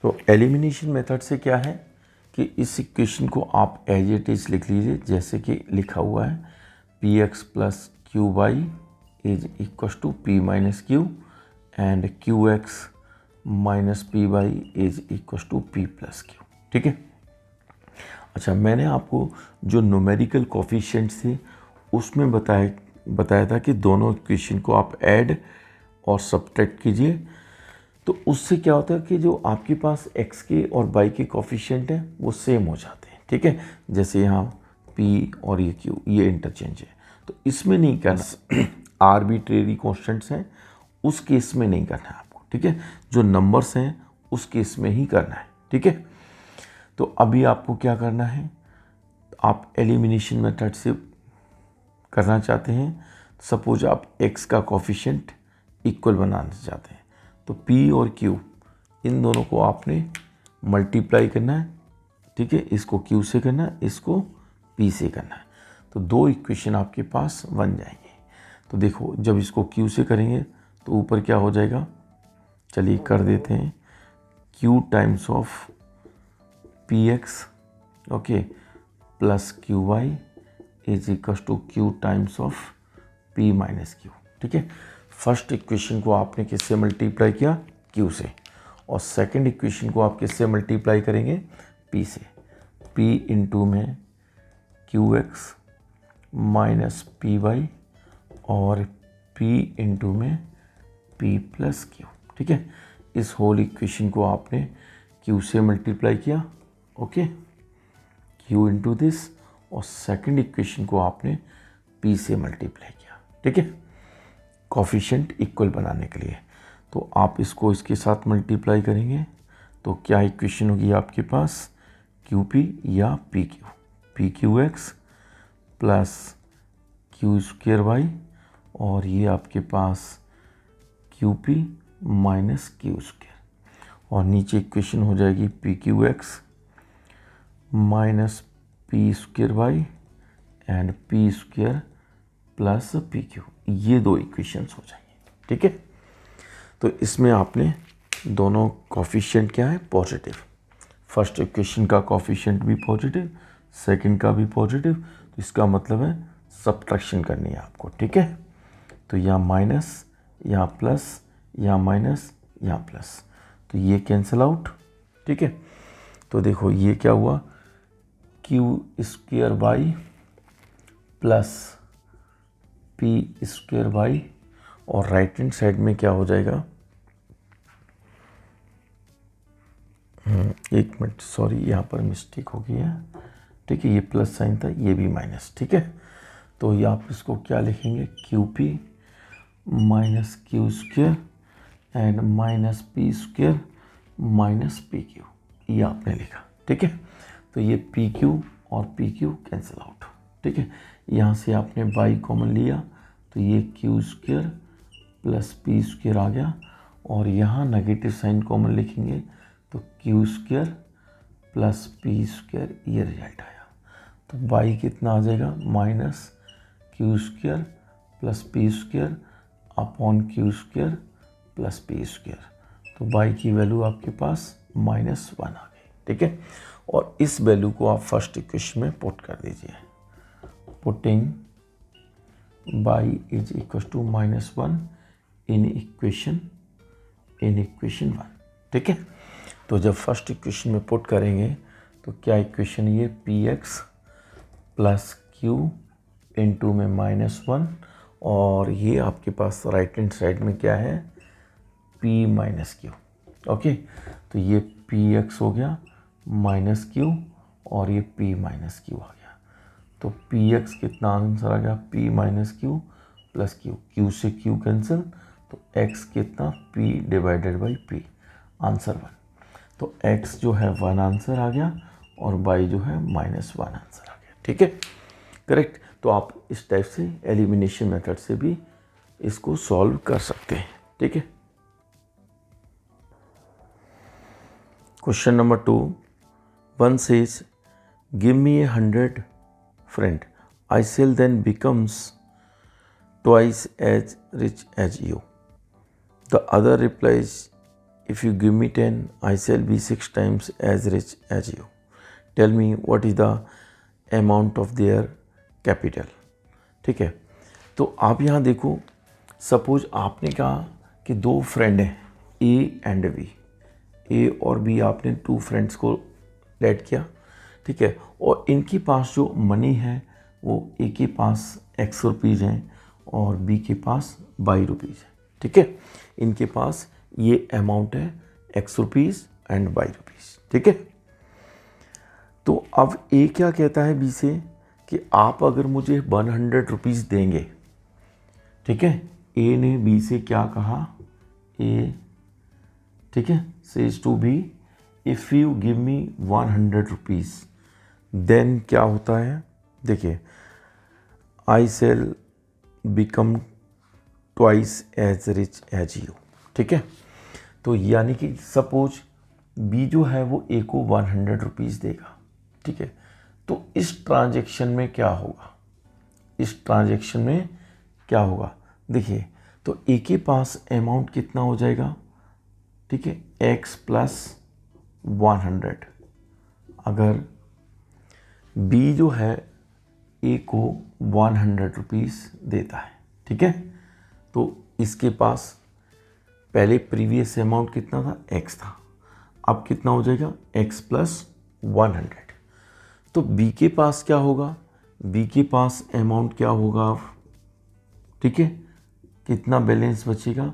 तो एलिमिनेशन मेथड से क्या है कि इस इक्वेशन को आप एज इट इज लिख लीजिए, जैसे कि लिखा हुआ है p x plus q y is equal to p minus q and q x minus p y is equal to p plus q, ठीक है। अच्छा, मैंने आपको जो न्यूमेरिकल कोफिशिएंट्स थे उसमें बताया था कि दोनों इक्वेशन को आप ऐड और सब्ट्रैक्ट कीजिए, तो उससे क्या होता है कि जो आपके पास x के और y के कोफिशिएंट हैं वो सेम हो जाते हैं, ठीक है। जैसे यहाँ p और ये q ये इंटरचेंज है, तो इसमें नहीं करना, आर्बिट्रेरी कॉन्स्टेंट्स हैं उस केस में नहीं करना है आपको, ठीक है। जो नंबर्स हैं उस केस में ही करना है, ठीक है। तो अभी आपको क्या करना है, आप एलिमिनेशन मेथड से करना चाहते हैं। सपोज आप x का कोफिशिएंट इक्वल बनाना चाहते हैं, तो p और q इन दोनों को आपने मल्टीप्लाई करना है, ठीक है। इसको q से करना है, इसको p से करना है, तो दो इक्वेशन आपके पास बन जाएंगे। तो देखो, जब इसको q से करेंगे तो ऊपर क्या हो जाएगा, चलिए कर देते हैं, q times of p x, okay, plus q y is equal to q times of p minus q, ठीक है। फर्स्ट इक्वेशन को आपने किससे मल्टीप्लाई किया, q से, और सेकंड इक्वेशन को आप किससे मल्टीप्लाई करेंगे, p से। p इंटू में q x minus p y और p इंटू में p प्लस क्यू, ठीक है। इस होल इक्वेशन को आपने q से मल्टीप्लाई किया, ओके, q इंटू दिस, और सेकंड इक्वेशन को आपने p से मल्टीप्लाई किया, ठीक है, कोफिशिएंट इक्वल बनाने के लिए। तो आप इसको इसके साथ मल्टीप्लाई करेंगे तो क्या इक्वेशन होगी आपके पास, क्यू पी या p q x plus q square y, और ये आपके पास q p minus q square, और नीचे इक्वेशन हो जाएगी p q x minus p square y and p square plus p q, ये दो इक्वेशंस हो जाएंगे, ठीक है। तो इसमें आपने दोनों कोफिशिएंट क्या है, पॉजिटिव, फर्स्ट इक्वेशन का कोफिशिएंट भी पॉजिटिव, सेकंड का भी पॉजिटिव, तो इसका मतलब है सब्ट्रैक्शन करनी है आपको, ठीक है। तो यहाँ माइनस, यहाँ प्लस, यहाँ माइनस, यहाँ प्लस, तो ये कैंसिल आउट, ठीक है। तो देखो ये क्या हुआ, q square y plus p square y, और राइट हैंड साइड में क्या हो जाएगा, एक मिनट, सॉरी यहाँ पर मिस्टेक हो गई है। ठीक है, ये प्लस साइन था, ये भी माइनस। ठीक है, तो ये आप इसको क्या लिखेंगे, Q p minus q square and minus P square minus P q, ये आपने लिखा। ठीक है, तो ये पी क्यू और पी क्यू कैंसिल आउट। ठीक है, यहाँ से आपने बाई कॉमन लिया तो ये q square plus p square आ गया, और यहाँ नेगेटिव साइन कॉमन लिखेंगे तो q square plus p square, ये रिजल्ट आया। तो बाई कितना आ जाएगा, minus q square plus p square upon q square plus p square. तो बाई की वैल्यू आपके पास -1 आ गई। ठीक है, और इस वैल्यू को आप फर्स्ट इक्वेशन में पुट कर दीजिए। Putting y is equal to -1 in equation 1। ठीक है, तो जब फर्स्ट इक्वेशन में पुट करेंगे तो क्या इक्वेशन, ये P x plus Q into में -1, और ये आपके पास राइट हैंड साइड में क्या है, p माइनस क्यू। ओके, तो ये पी एक्स हो गया माइनस क्यू और ये p माइनस क्यू आ गया। तो पी एक्स कितना आंसर आ गया, p minus Q plus Q, Q से क्यू कैंसिल, तो x कितना, p divided by p, answer 1। तो x जो है 1 आंसर आ गया और y जो है -1 आंसर आ गया। ठीक है, करेक्ट। तो आप इस टाइप से एलिमिनेशन मेथड से भी इसको सॉल्व कर सकते हैं। ठीक है, question number 2, one says give me 100 friend, I shall then becomes twice as rich as you. The other replies if you give me 10 I shall be 6 times as rich as you, tell me what is the amount of their capital. ठीक है, तो आप यहाँ देखो, suppose आपने कहा कि 2 friend हैं ए एंड बी, ए और बी आपने 2 फ्रेंड्स को लेट किया। ठीक है, और इनके पास जो मनी है वो ए के पास x रुपीज़ हैं और बी के पास y रुपीज़ है। ठीक है, इनके पास ये अमाउंट है x rupees and y rupees. ठीक है, तो अब ए क्या कहता है बी से कि आप अगर मुझे 100 रुपीज़ देंगे। ठीक है, ए ने बी से क्या कहा, ए, ठीक है, says to B if you give me 100 rupees then क्या होता है, देखिए, I shall become twice as rich as you. ठीक है, तो यानी कि सपोज बी जो है वो ए को 100 रुपीज़ देगा। ठीक है, तो इस ट्रांजैक्शन में क्या होगा, इस ट्रांजैक्शन में क्या होगा, देखिए, तो ए के पास अमाउंट कितना हो जाएगा, ठीक है, x प्लस 100। अगर बी जो है ए को 100 रुपीज़ देता है। ठीक है, तो इसके पास पहले प्रीवियस अमाउंट कितना था, x था, अब कितना हो जाएगा, x प्लस 100। तो बी के पास क्या होगा, बी के पास अमाउंट क्या होगा, ठीक है, कितना बैलेंस बचेगा,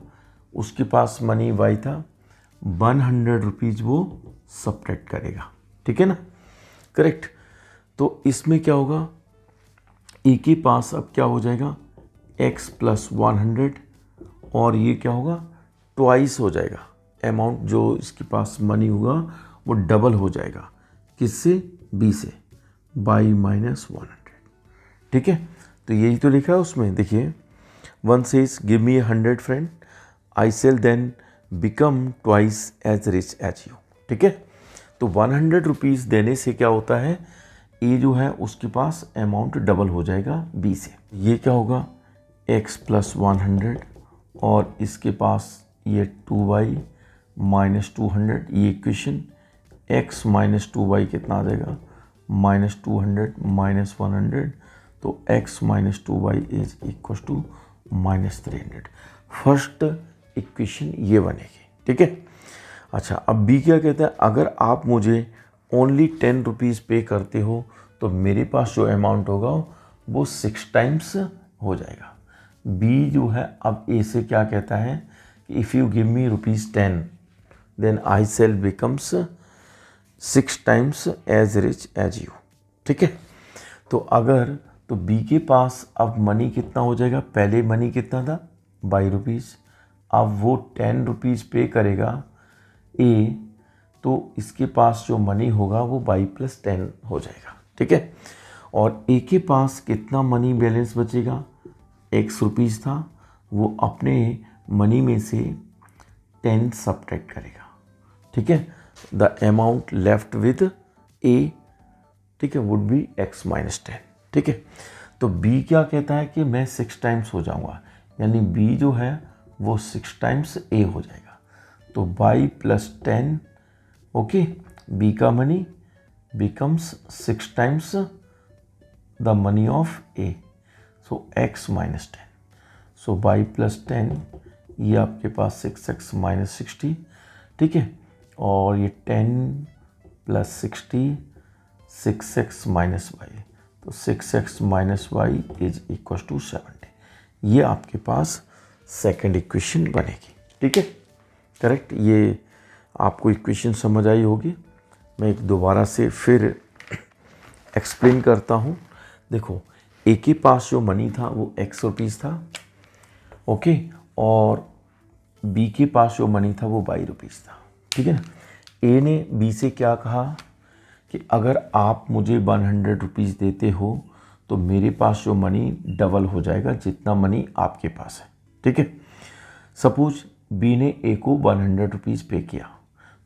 उसके पास मनी y था 100 रुपीज़, वो सब्ट्रैक्ट करेगा। ठीक है ना, करेक्ट। तो इसमें क्या होगा, ए के पास अब क्या हो जाएगा, x प्लस 100, और ये क्या होगा, ट्वाइस हो जाएगा, अमाउंट जो इसके पास मनी होगा वो डबल हो जाएगा, किससे, बी से, बाई -100। ठीक है, तो यही तो लिखा है उसमें, देखिए, one says give me 100 friend, I shall then become twice as rich as you. ठीक है, तो 100 रुपीज़ देने से क्या होता है, ए जो है उसके पास अमाउंट डबल हो जाएगा बी से। ये क्या होगा, x प्लस 100, और इसके पास ये 2y माइनस 200, ये इक्वेशन, x माइनस 2y कितना आ जाएगा, -200 माइनस 100, तो x minus 2y is equal to -300। First equation ये बनेगी। ठीक है, अच्छा, अब b क्या कहता है, अगर आप मुझे ओनली 10 रुपीज़ पे करते हो तो मेरे पास जो अमाउंट होगा वो 6 टाइम्स हो जाएगा। b जो है अब a से क्या कहता है कि if you give me ₹10 then I shall becomes 6 times as rich as you. ठीक है, तो अगर तो बी के पास अब मनी कितना हो जाएगा, पहले मनी कितना था 22 रुपीज़, अब वो 10 रुपीज़ पे करेगा ए, तो इसके पास जो मनी होगा वो 22+10 हो जाएगा। ठीक है, और ए के पास कितना मनी बैलेंस बचेगा, x रुपीज़ था, वो अपने मनी में से 10 सब्ट्रैक्ट करेगा। ठीक है, द अमाउंट लेफ्ट विद ए, ठीक है, वुड बी x - 10। ठीक है, तो b क्या कहता है कि मैं 6 टाइम्स हो जाऊंगा, यानी b जो है वो 6 टाइम्स a हो जाएगा। तो 22+10, ओके, b का money becomes 6 times the money of a, so x - 10। सो 22+10, ये आपके पास 6x - 60। ठीक है, और ये 10 + 60, 6x - y, तो 6x - y is equal to 70। ये आपके पास सेकंड इक्वेशन बनेगी। ठीक है, करेक्ट। ये आपको इक्वेशन समझ आई होगी। मैं एक दोबारा से फिर एक्सप्लेन करता हूँ। देखो, ए के पास जो मनी था वो x रुपीज़ था, ओके, और बी के पास जो मनी था वो 22 रुपीज़ था। ठीक है ना, ए ने बी से क्या कहा कि अगर आप मुझे 100 रुपीज़ देते हो तो मेरे पास जो मनी डबल हो जाएगा जितना मनी आपके पास है। ठीक है, सपोज बी ने ए को 100 रुपीज़ पे किया,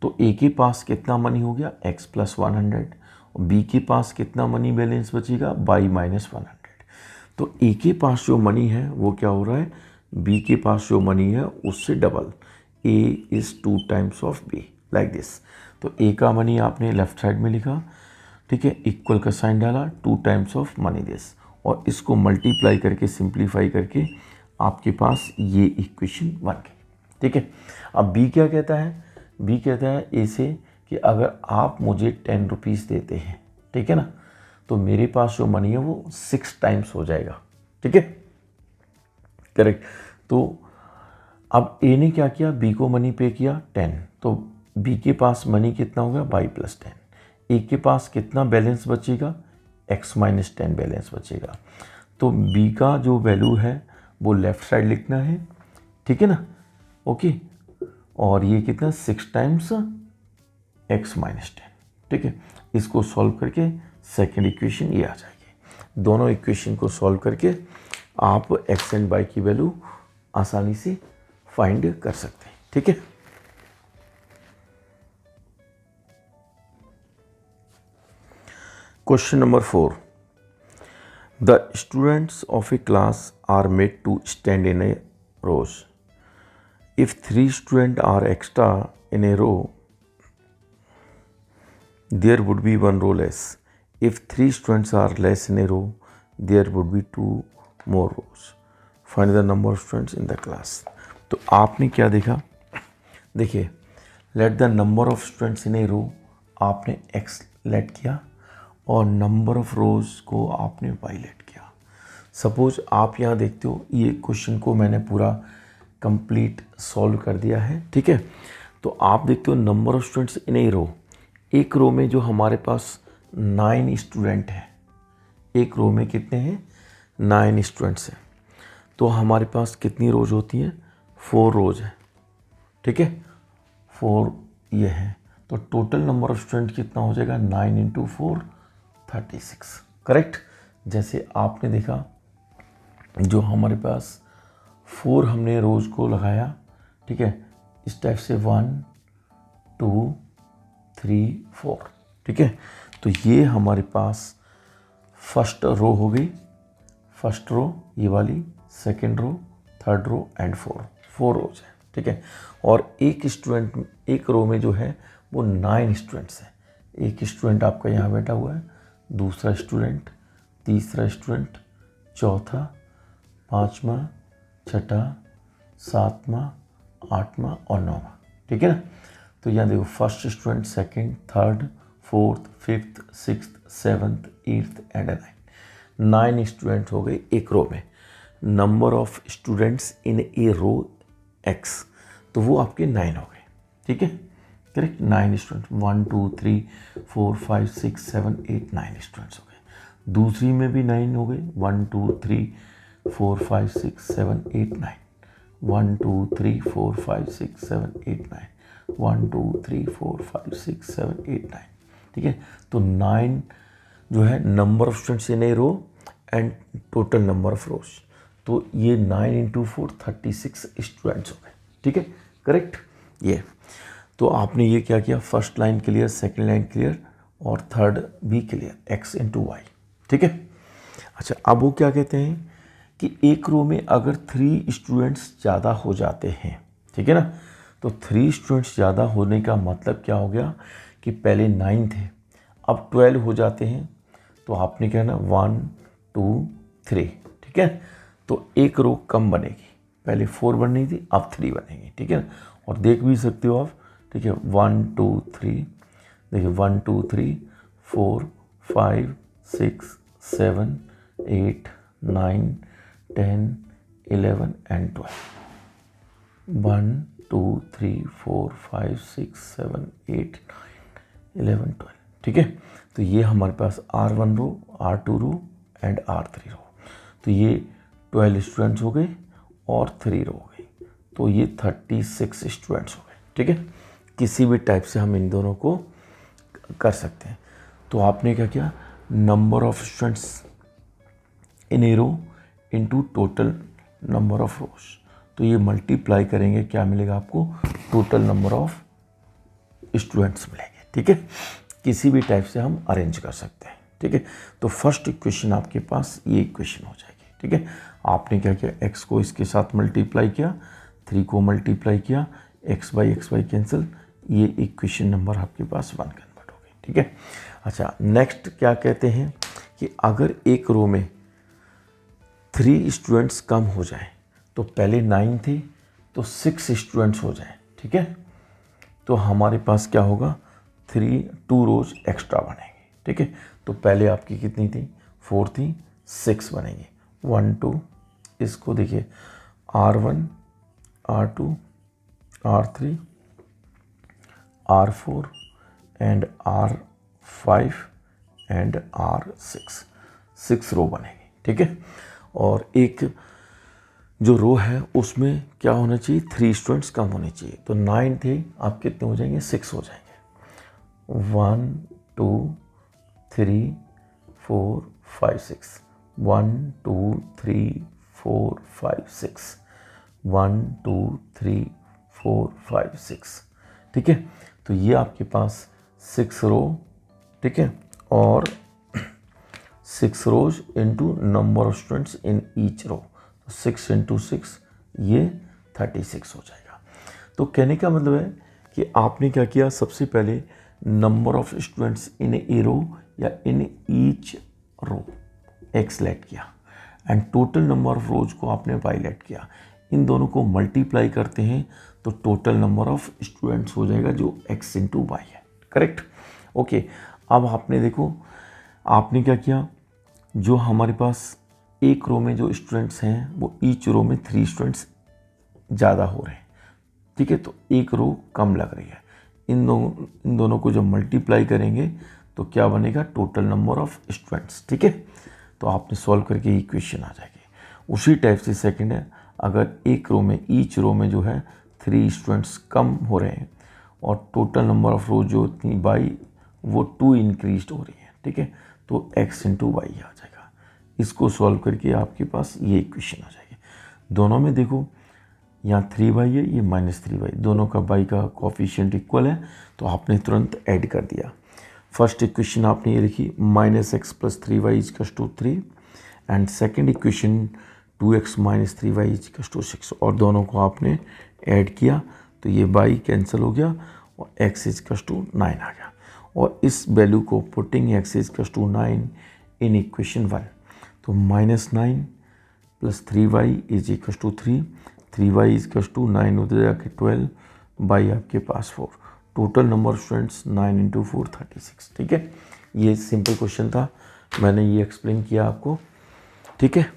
तो ए के पास कितना मनी हो गया x + 100, और बी के पास कितना मनी बैलेंस बचेगा y - 100। तो ए के पास जो मनी है वो क्या हो रहा है, बी के पास जो मनी है उससे double, A is 2 times of B, like this. तो ए का मनी आपने लेफ्ट साइड में लिखा, ठीक है, इक्वल का साइन डाला, 2 टाइम्स ऑफ मनी दिस, और इसको मल्टीप्लाई करके सिंप्लीफाई करके आपके पास ये इक्वेशन बन गई। ठीक है, अब बी क्या कहता है, बी कहता है ए से कि अगर आप मुझे 10 रुपीज़ देते हैं, ठीक है ना, तो मेरे पास जो मनी है वो 6 टाइम्स हो जाएगा। ठीक है, करेक्ट। तो अब ए ने क्या किया, बी को मनी पे किया 10, तो बी के पास मनी कितना होगा y+10। ए के पास कितना बैलेंस बचेगा, x - 10 बैलेंस बचेगा। तो बी का जो वैल्यू है वो लेफ्ट साइड लिखना है, ठीक है ना, ओके, और ये कितना 6 टाइम्स x - 10। ठीक है, इसको सॉल्व करके सेकेंड इक्वेशन ये आ जाएगी। दोनों इक्वेशन को सॉल्व करके आप x एंड y की वैल्यू आसानी से फाइंड कर सकते हैं। ठीक है, question number 4, the students of a class are made to stand in a rows. If 3 student are extra in a row, there would be 1 row less. If 3 students are less in a row, there would be 2 more rows. Find the number of students in the class. तो आपने क्या देखा, देखिए, let the number of students in a row आपने x late किया और number of rows को आपने y लेट किया। सपोज आप यहाँ देखते हो, ये क्वेश्चन को मैंने पूरा कंप्लीट सॉल्व कर दिया है। ठीक है, तो आप देखते हो number of students in a रो, एक रो में जो हमारे पास 9 स्टूडेंट हैं, एक रो में कितने हैं 9 स्टूडेंट्स हैं, तो हमारे पास कितनी रोज होती हैं 4 रोज हैं। ठीक है, 4 ये हैं, तो टोटल नंबर ऑफ स्टूडेंट कितना हो जाएगा 9 × 4 36। करेक्ट, जैसे आपने देखा जो हमारे पास 4 हमने रोज को लगाया, ठीक है, इस टाइप से 1 2 3 4। ठीक है, तो ये हमारे पास फर्स्ट रो हो गई, फर्स्ट रो ये वाली, second row, third row and 4 rows है। ठीक है, और एक स्टूडेंट, एक रो में जो है वो 9 स्टूडेंट्स हैं। एक स्टूडेंट आपका यहाँ बैठा हुआ है, दूसरा स्टूडेंट, तीसरा स्टूडेंट, चौथा, पाँचवा, छठा, सातवां, आठवां और नौवां। ठीक है ना, तो यहाँ देखो first student, second, third, fourth, fifth, sixth, seventh, eighth and 9 student हो गए एक रो में। Number of students in a row x, तो वो आपके 9 हो गए। ठीक है, करेक्ट, 9 स्टूडेंट्स, 1 2 3 4 5 6 7 8 9 स्टूडेंट्स हो गए। दूसरी में भी 9 हो गए, 1 2 3 4 5 6 7 8 9, 1 2 3 4 5 6 7 8 9, 1 2 3 4 5 6 7 8 9, ठीक है। तो 9 जो है number of students in a row and total number of rows, तो ये 9 इंटू 4 36 स्टूडेंट्स हो गए, ठीक है, करेक्ट। ये तो आपने ये क्या किया, first line clear, second line clear और थर्ड भी क्लियर, x इंटू वाई, ठीक है। अच्छा, अब वो क्या कहते हैं कि एक रो में अगर 3 स्टूडेंट्स ज़्यादा हो जाते हैं, ठीक है ना, तो 3 स्टूडेंट्स ज़्यादा होने का मतलब क्या हो गया कि पहले 9 थे, अब 12 हो जाते हैं, तो आपने क्या ना 1 2 3, ठीक है। तो एक रो कम बनेगी, पहले 4 बन रही थी, अब 3 बनेगी, ठीक है ना। और देख भी सकते हो आप, ठीक है, 1 2 3, देखिए 1 2 3 4 5 6 7 8 9 10 11 एंड 12, 1 2 3 4 5 6 7 8 9 11 12, ठीक है। तो ये हमारे पास R1 row, R2 row and R3 रो, तो ये 12 स्टूडेंट्स हो गए और 3 रो हो गई, तो ये 36 स्टूडेंट्स हो गए, ठीक है। किसी भी टाइप से हम इन दोनों को कर सकते हैं। तो आपने क्या किया, number of students in a row into total number of rows, तो ये मल्टीप्लाई करेंगे, क्या मिलेगा आपको, टोटल नंबर ऑफ स्टूडेंट्स मिलेंगे, ठीक है। किसी भी टाइप से हम अरेंज कर सकते हैं, ठीक है। तो फर्स्ट इक्वेशन आपके पास ये इक्वेशन हो जाएगी, ठीक है। आपने क्या किया, x को इसके साथ मल्टीप्लाई किया, 3 को मल्टीप्लाई किया, x बाई कैंसिल, ये इक्वेशन नंबर आपके पास 1 कन्वर्ट हो गई, ठीक है। अच्छा, नेक्स्ट क्या कहते हैं कि अगर एक रो में 3 स्टूडेंट्स कम हो जाए, तो पहले 9 थे तो 6 स्टूडेंट्स हो जाए, ठीक है। तो हमारे पास क्या होगा, 2 रोज एक्स्ट्रा बनेंगे, ठीक है। तो पहले आपकी कितनी थी, 4 थी, 6 बनेंगे, 1 2, इसको देखिए R1 R2 R3 R4 and R5 and R6, 6 रो बनेंगे, ठीक है। और एक जो रो है उसमें क्या होना चाहिए, 3 स्टूडेंट्स कम होने चाहिए, तो 9 थे, आप कितने हो जाएंगे, 6 हो जाएंगे, 1 2 3 4 5 6, 1 2 3 4 5 6, 1 2 3 4 5 6, ठीक है। तो ये आपके पास 6 रो, ठीक है, और 6 rows into number of students in each row, 6 into 6 ये 36 हो जाएगा। तो कहने का मतलब है कि आपने क्या किया, सबसे पहले number of students in a row या in each row x let किया and total number of rows को आपने वाई लेट किया, इन दोनों को मल्टीप्लाई करते हैं तो टोटल नंबर ऑफ स्टूडेंट्स हो जाएगा जो x इंटू वाई है, करेक्ट, ओके। अब आपने देखो, आपने क्या किया, जो हमारे पास एक रो में जो स्टूडेंट्स हैं वो ईच रो में 3 स्टूडेंट्स ज़्यादा हो रहे हैं, ठीक है, तो एक रो कम लग रही है, इन दोनों को जब मल्टीप्लाई करेंगे तो क्या बनेगा, टोटल नंबर ऑफ स्टूडेंट्स, ठीक है। तो आपने सॉल्व करके इक्वेशन आ जाएगी। उसी टाइप से सेकंड है, अगर एक रो में, ईच रो में जो है 3 स्टूडेंट्स कम हो रहे हैं और टोटल नंबर ऑफ रो जो थी बाई वो 2 इंक्रीज हो रही है, ठीक है, तो x इंटू वाई आ जाएगा। इसको सॉल्व करके आपके पास ये इक्वेशन आ जाएगी। दोनों में देखो, यहाँ 3y है, ये -3y, दोनों का y का कोफिशिएंट इक्वल है, तो आपने तुरंत ऐड कर दिया। फर्स्ट इक्वेशन आपने ये लिखी -x + 3y = 3 and second equation 2x - 3y = 6, और दोनों को आपने ऐड किया तो ये y कैंसिल हो गया और x = 9 आ गया। और इस वैल्यू को पुटिंग x = 9 इन इक्वेशन 1, तो -9 + 3y = 3, 3y = 9 उधर जाके 12, y आपके पास 4, total number of students 9 into 4 36, ठीक है। ये सिंपल क्वेश्चन था, मैंने ये एक्सप्लेन किया आपको, ठीक है।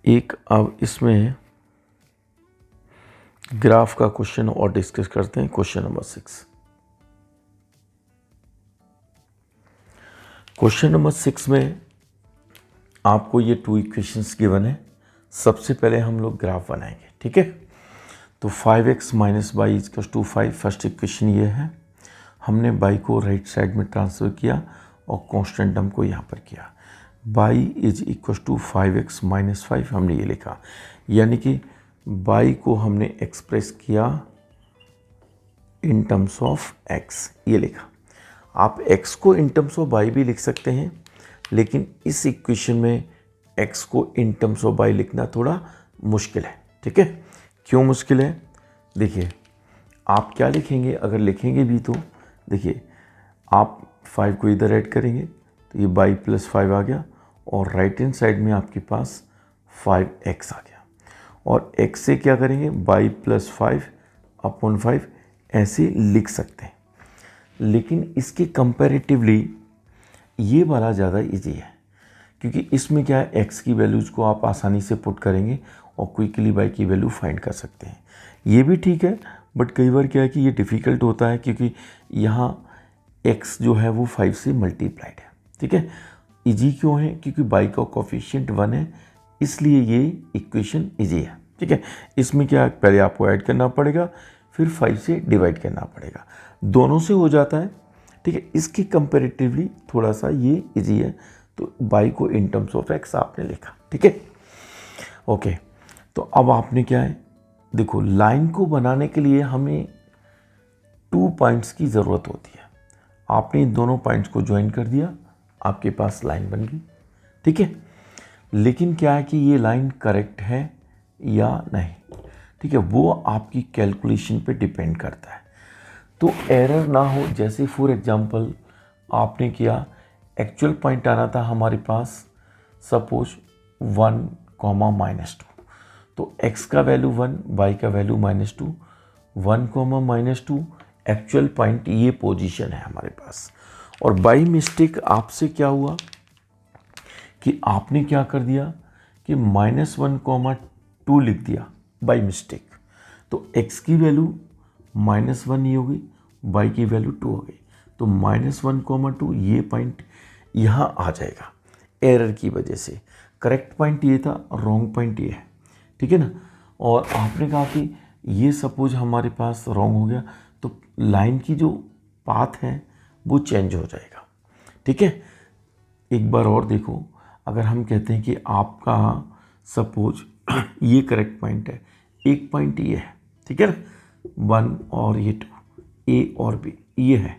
एक अब इसमें ग्राफ का क्वेश्चन और डिस्कस करते हैं। Question number 6। क्वेश्चन नंबर 6 में आपको ये 2 इक्वेशंस गिवन है। सबसे पहले हम लोग ग्राफ बनाएंगे, ठीक है। तो 5x minus y equals to 5, first equation ये है। हमने बाई को राइट साइड में ट्रांसफ़र किया और कांस्टेंट टर्म को यहाँ पर किया। Y is equal to 5x minus 5 हमने ये लिखा, यानी कि बाई को हमने एक्सप्रेस किया इन टर्म्स ऑफ x, ये लिखा। आप x को इन टर्म्स ऑफ बाई भी लिख सकते हैं, लेकिन इस इक्वेशन में x को इन टर्म्स ऑफ बाई लिखना थोड़ा मुश्किल है, ठीक है। क्यों मुश्किल है? देखिए आप क्या लिखेंगे, अगर लिखेंगे भी तो देखिए आप 5 को इधर ऐड करेंगे तो ये बाई प्लस 5 आ गया और राइट हैंड साइड में आपके पास 5x आ गया, और x से क्या करेंगे, बाई प्लस 5 अपॉन 5 ऐसे लिख सकते हैं। लेकिन इसके कंपैरेटिवली ये वाला ज़्यादा इजी है, क्योंकि इसमें क्या है, x की वैल्यूज़ को आप आसानी से पुट करेंगे और क्विकली बाई की वैल्यू फाइंड कर सकते हैं। ये भी ठीक है, बट कई बार क्या है कि ये डिफ़िकल्ट होता है, क्योंकि यहाँ x जो है वो 5 से मल्टीप्लाइड है, ठीक है। इजी क्यों है? क्योंकि बाई का कोफिशिएंट 1 है, इसलिए ये इक्वेशन इजी है, ठीक है। इसमें क्या, पहले आपको ऐड करना पड़ेगा, फिर 5 से डिवाइड करना पड़ेगा, दोनों से हो जाता है, ठीक है। इसके कंपैरेटिवली थोड़ा सा ये इजी है, तो बाई को इन टर्म्स ऑफ x आपने लिखा, ठीक है। ओके, तो अब आपने क्या है, देखो लाइन को बनाने के लिए हमें 2 पॉइंट्स की ज़रूरत होती है। आपने इन दोनों पॉइंट्स को ज्वाइन कर दिया, आपके पास लाइन बन गई, ठीक है। लेकिन क्या है कि ये लाइन करेक्ट है या नहीं, ठीक है, वो आपकी कैलकुलेशन पे डिपेंड करता है। तो एरर ना हो, जैसे फॉर एग्जांपल आपने किया, एक्चुअल पॉइंट आना था हमारे पास सपोज 1, -2, तो x का वैल्यू 1, y का वैल्यू -2, 1, -2 एक्चुअल पॉइंट ये पोजीशन है हमारे पास। और बाई मिस्टेक आपसे क्या हुआ कि आपने क्या कर दिया कि -1, 2 लिख दिया बाई मिस्टेक, तो x की वैल्यू -1 ये हो गई, y की वैल्यू 2 हो गई, तो -1, 2 ये पॉइंट यहाँ आ जाएगा एरर की वजह से। करेक्ट पॉइंट ये था, रॉन्ग पॉइंट ये है, ठीक है ना। और आपने कहा कि ये सपोज हमारे पास रॉन्ग हो गया, तो लाइन की जो पाथ है वो चेंज हो जाएगा, ठीक है। एक बार और देखो, अगर हम कहते हैं कि आपका सपोज ये करेक्ट पॉइंट है, एक पॉइंट ये है, ठीक है ना, 1 और ये 2, ए और बी ये है,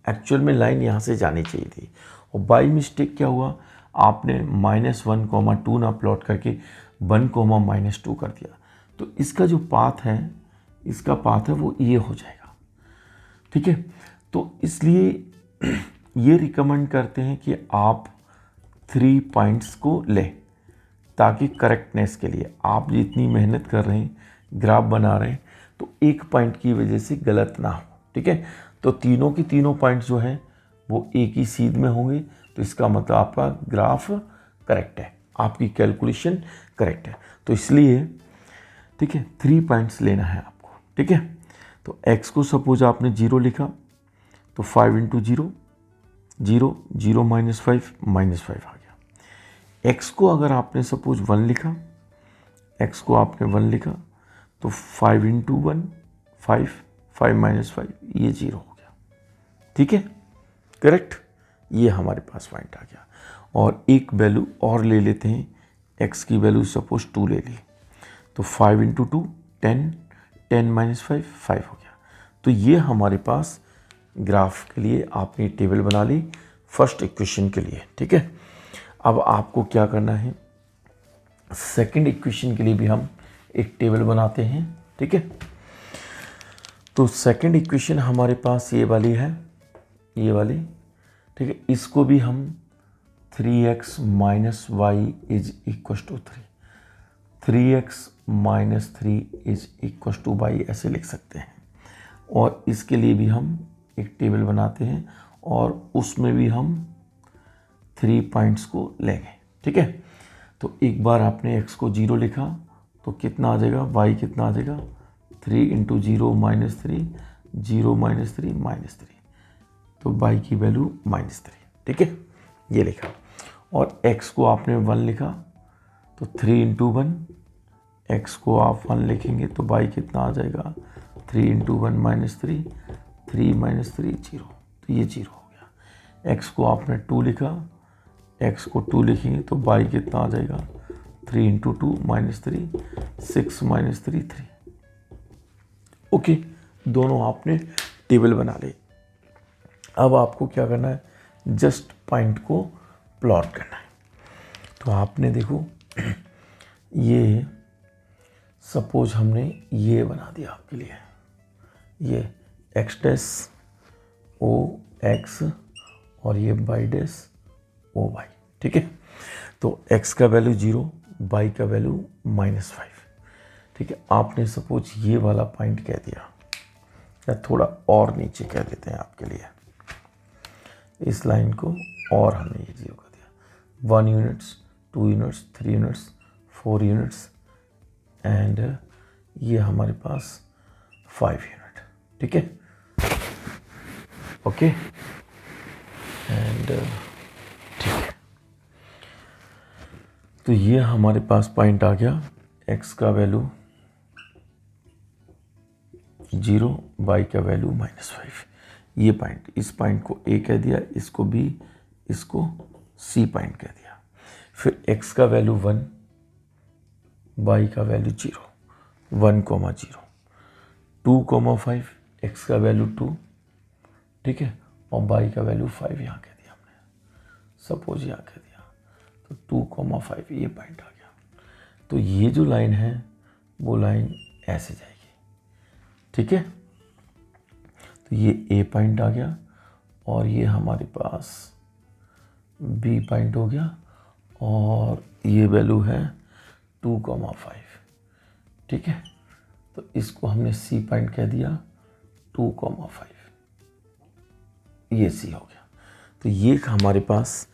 एक्चुअल में लाइन यहाँ से जानी चाहिए थी, और बाई मिस्टेक क्या हुआ, आपने -1, 2 ना प्लॉट करके 1, -2 कर दिया, तो इसका जो पाथ है, इसका पाथ है वो ये हो जाएगा, ठीक है। तो इसलिए ये रिकमेंड करते हैं कि आप 3 पॉइंट्स को लें, ताकि करेक्टनेस के लिए आप जितनी मेहनत कर रहे हैं, ग्राफ बना रहे हैं, तो एक पॉइंट की वजह से गलत ना हो, ठीक है। तो तीनों की तीनों पॉइंट्स जो हैं वो एक ही सीध में होंगे, तो इसका मतलब आपका ग्राफ करेक्ट है, आपकी कैलकुलेशन करेक्ट है। तो इसलिए ठीक है 3 पॉइंट्स लेना है आपको, ठीक है। तो x को सपोज आपने 0 लिखा, तो 5 × 0 0 0 -5 -5 आ गया। x को अगर आपने सपोज 1 लिखा, x को आपने 1 लिखा, तो 5 × 1 5 5 -5 ये 0 हो गया, ठीक है, करेक्ट। ये हमारे पास पॉइंट आ गया। और एक वैल्यू और ले लेते हैं, x की वैल्यू सपोज 2 ले ली, तो 5 × 2 10 10 -5 5 हो गया। तो ये हमारे पास ग्राफ के लिए आपने टेबल बना ली फर्स्ट इक्वेशन के लिए, ठीक है। अब आपको क्या करना है, सेकंड इक्वेशन के लिए भी हम एक टेबल बनाते हैं, ठीक है। तो सेकंड इक्वेशन हमारे पास ये वाली है, ये वाली, ठीक है। इसको भी हम 3x - y = 3, 3x - 3 = y ऐसे लिख सकते हैं। और इसके लिए भी हम एक टेबल बनाते हैं और उसमें भी हम 3 पॉइंट्स को लेंगे, ठीक है। तो एक बार आपने x को 0 लिखा, तो कितना आ जाएगा, y कितना आ जाएगा 3 इंटू 0 -3, 0 -3 -3, तो y की वैल्यू -3, ठीक है, ये लिखा। और x को आपने 1 लिखा, तो 3 इंटू 1, x को आप 1 लिखेंगे तो y कितना आ जाएगा, 3 इंटू 1 -3, 3 -3 0, तो ये 0 हो गया। x को आपने 2 लिखा, x को 2 लिखेंगे तो y कितना आ जाएगा, 3 इंटू 2 -3, 6 -3 3। ओके, दोनों आपने टेबल बना ली। अब आपको क्या करना है, जस्ट पॉइंट को प्लॉट करना है। तो आपने देखो ये सपोज हमने ये बना दिया आपके लिए, ये x डैश ओ एक्स और ये y डैश ओ वाई, ठीक है। तो x का वैल्यू 0, y का वैल्यू -5, ठीक है। आपने सपोज ये वाला पॉइंट कह दिया, या थोड़ा और नीचे कह देते हैं आपके लिए, इस लाइन को, और हमने ये 0 कर दिया, 1 units, 2 units, 3 units, 4 units and ये हमारे पास 5 यूनिट, ठीक है, ओके। एंड ठीक है, तो ये हमारे पास पॉइंट आ गया, x का वैल्यू 0, y का वैल्यू -5, ये पॉइंट, इस पॉइंट को A कह दिया, इसको B, इसको C पॉइंट कह दिया। फिर x का वैल्यू 1, y का वैल्यू 0, 1, 0, 2, 5, x का वैल्यू 2, ठीक है, और y का वैल्यू 5 यहाँ कह दिया हमने, सपोज यहाँ कह दिया, तो 2, 5 ये पॉइंट आ गया। तो ये जो लाइन है वो लाइन ऐसे जाएगी, ठीक है। तो ये A पॉइंट आ गया और ये हमारे पास B पॉइंट हो गया, और ये वैल्यू है 2, 5, ठीक है। तो इसको हमने C पॉइंट कह दिया, 2, 5, ये C हो गया। तो ये हमारे पास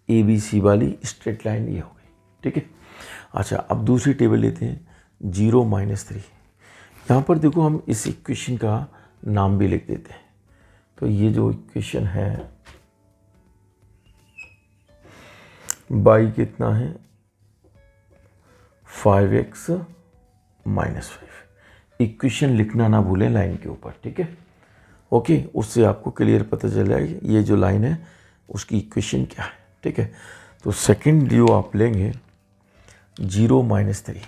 ABC वाली स्ट्रेट लाइन ये हो गई, ठीक है। अच्छा, अब दूसरी टेबल लेते हैं, 0 -3। यहाँ पर देखो हम इस इक्वेशन का नाम भी लिख देते हैं। तो ये जो इक्वेशन है, y कितना है, 5x -5। इक्वेशन लिखना ना भूलें लाइन के ऊपर, ठीक है, ओके। उससे आपको क्लियर पता चल जाएगा ये जो लाइन है उसकी इक्वेशन क्या है, ठीक है। तो सेकंड जो आप लेंगे, 0 -3,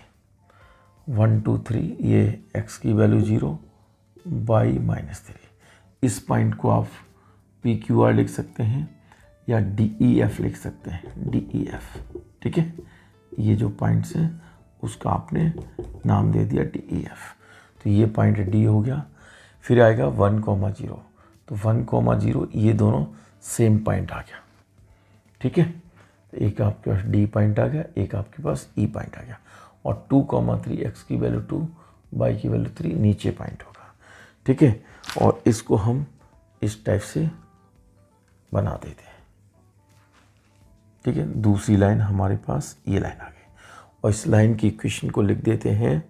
1, 2, 3, ये x की वैल्यू 0, y -3। इस पॉइंट को आप PQR लिख सकते हैं या DEF लिख सकते हैं, DEF, ठीक है। ये जो पॉइंट्स हैं उसका आपने नाम दे दिया DEF। तो ये पॉइंट D हो गया। फिर आएगा 1, 0, तो 1, 0, ये दोनों सेम पॉइंट आ गया, ठीक है। एक आपके पास D पॉइंट आ गया, एक आपके पास E पॉइंट आ गया, और 2, 3, x की वैल्यू 2, y की वैल्यू 3 नीचे पॉइंट होगा, ठीक है। और इसको हम इस टाइप से बना देते हैं, ठीक है। दूसरी लाइन हमारे पास ये लाइन आ गई, और इस लाइन की इक्वेशन को लिख देते हैं,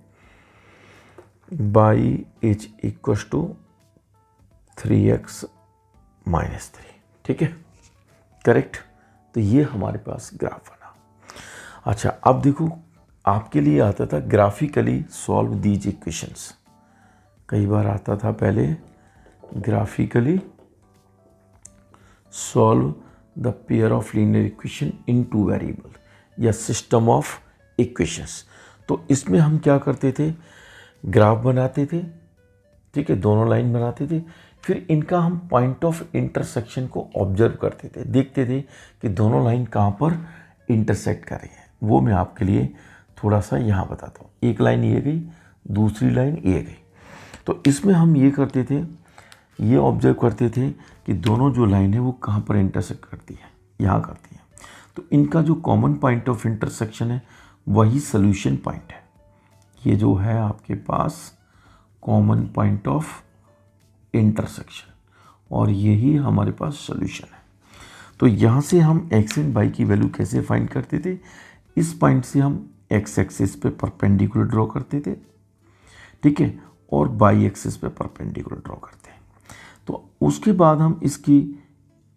y is equal to 3x -3, ठीक है, करेक्ट। तो ये हमारे पास ग्राफ बना। अच्छा, अब देखो आपके लिए आता था ग्राफिकली सॉल्व दीज इक्वेशंस, कई बार आता था पहले graphically solve the pair of linear equation in 2 variable या सिस्टम ऑफ इक्वेशंस। तो इसमें हम क्या करते थे, ग्राफ बनाते थे, ठीक है, दोनों लाइन बनाते थे, फिर इनका हम पॉइंट ऑफ इंटरसेक्शन को ऑब्जर्व करते थे, देखते थे कि दोनों लाइन कहाँ पर इंटरसेक्ट कर रही है। वो मैं आपके लिए थोड़ा सा यहाँ बताता हूँ। एक लाइन ये गई, दूसरी लाइन ये गई। तो इसमें हम ये करते थे, ये ऑब्जर्व करते थे कि दोनों जो लाइन है वो कहाँ पर इंटरसेक्ट करती है, यहाँ करती है। तो इनका जो कॉमन पॉइंट ऑफ इंटरसेक्शन है वही सोल्यूशन पॉइंट है। ये जो है आपके पास कॉमन पॉइंट ऑफ इंटरसेक्शन, और यही हमारे पास सोल्यूशन है। तो यहाँ से हम x एंड y की वैल्यू कैसे फाइंड करते थे, इस पॉइंट से हम x एक्सिस पे परपेंडिकुलर ड्रॉ करते थे, ठीक है, और बाई एक्सिस पे परपेंडिकुलर ड्रॉ करते हैं। तो उसके बाद हम इसकी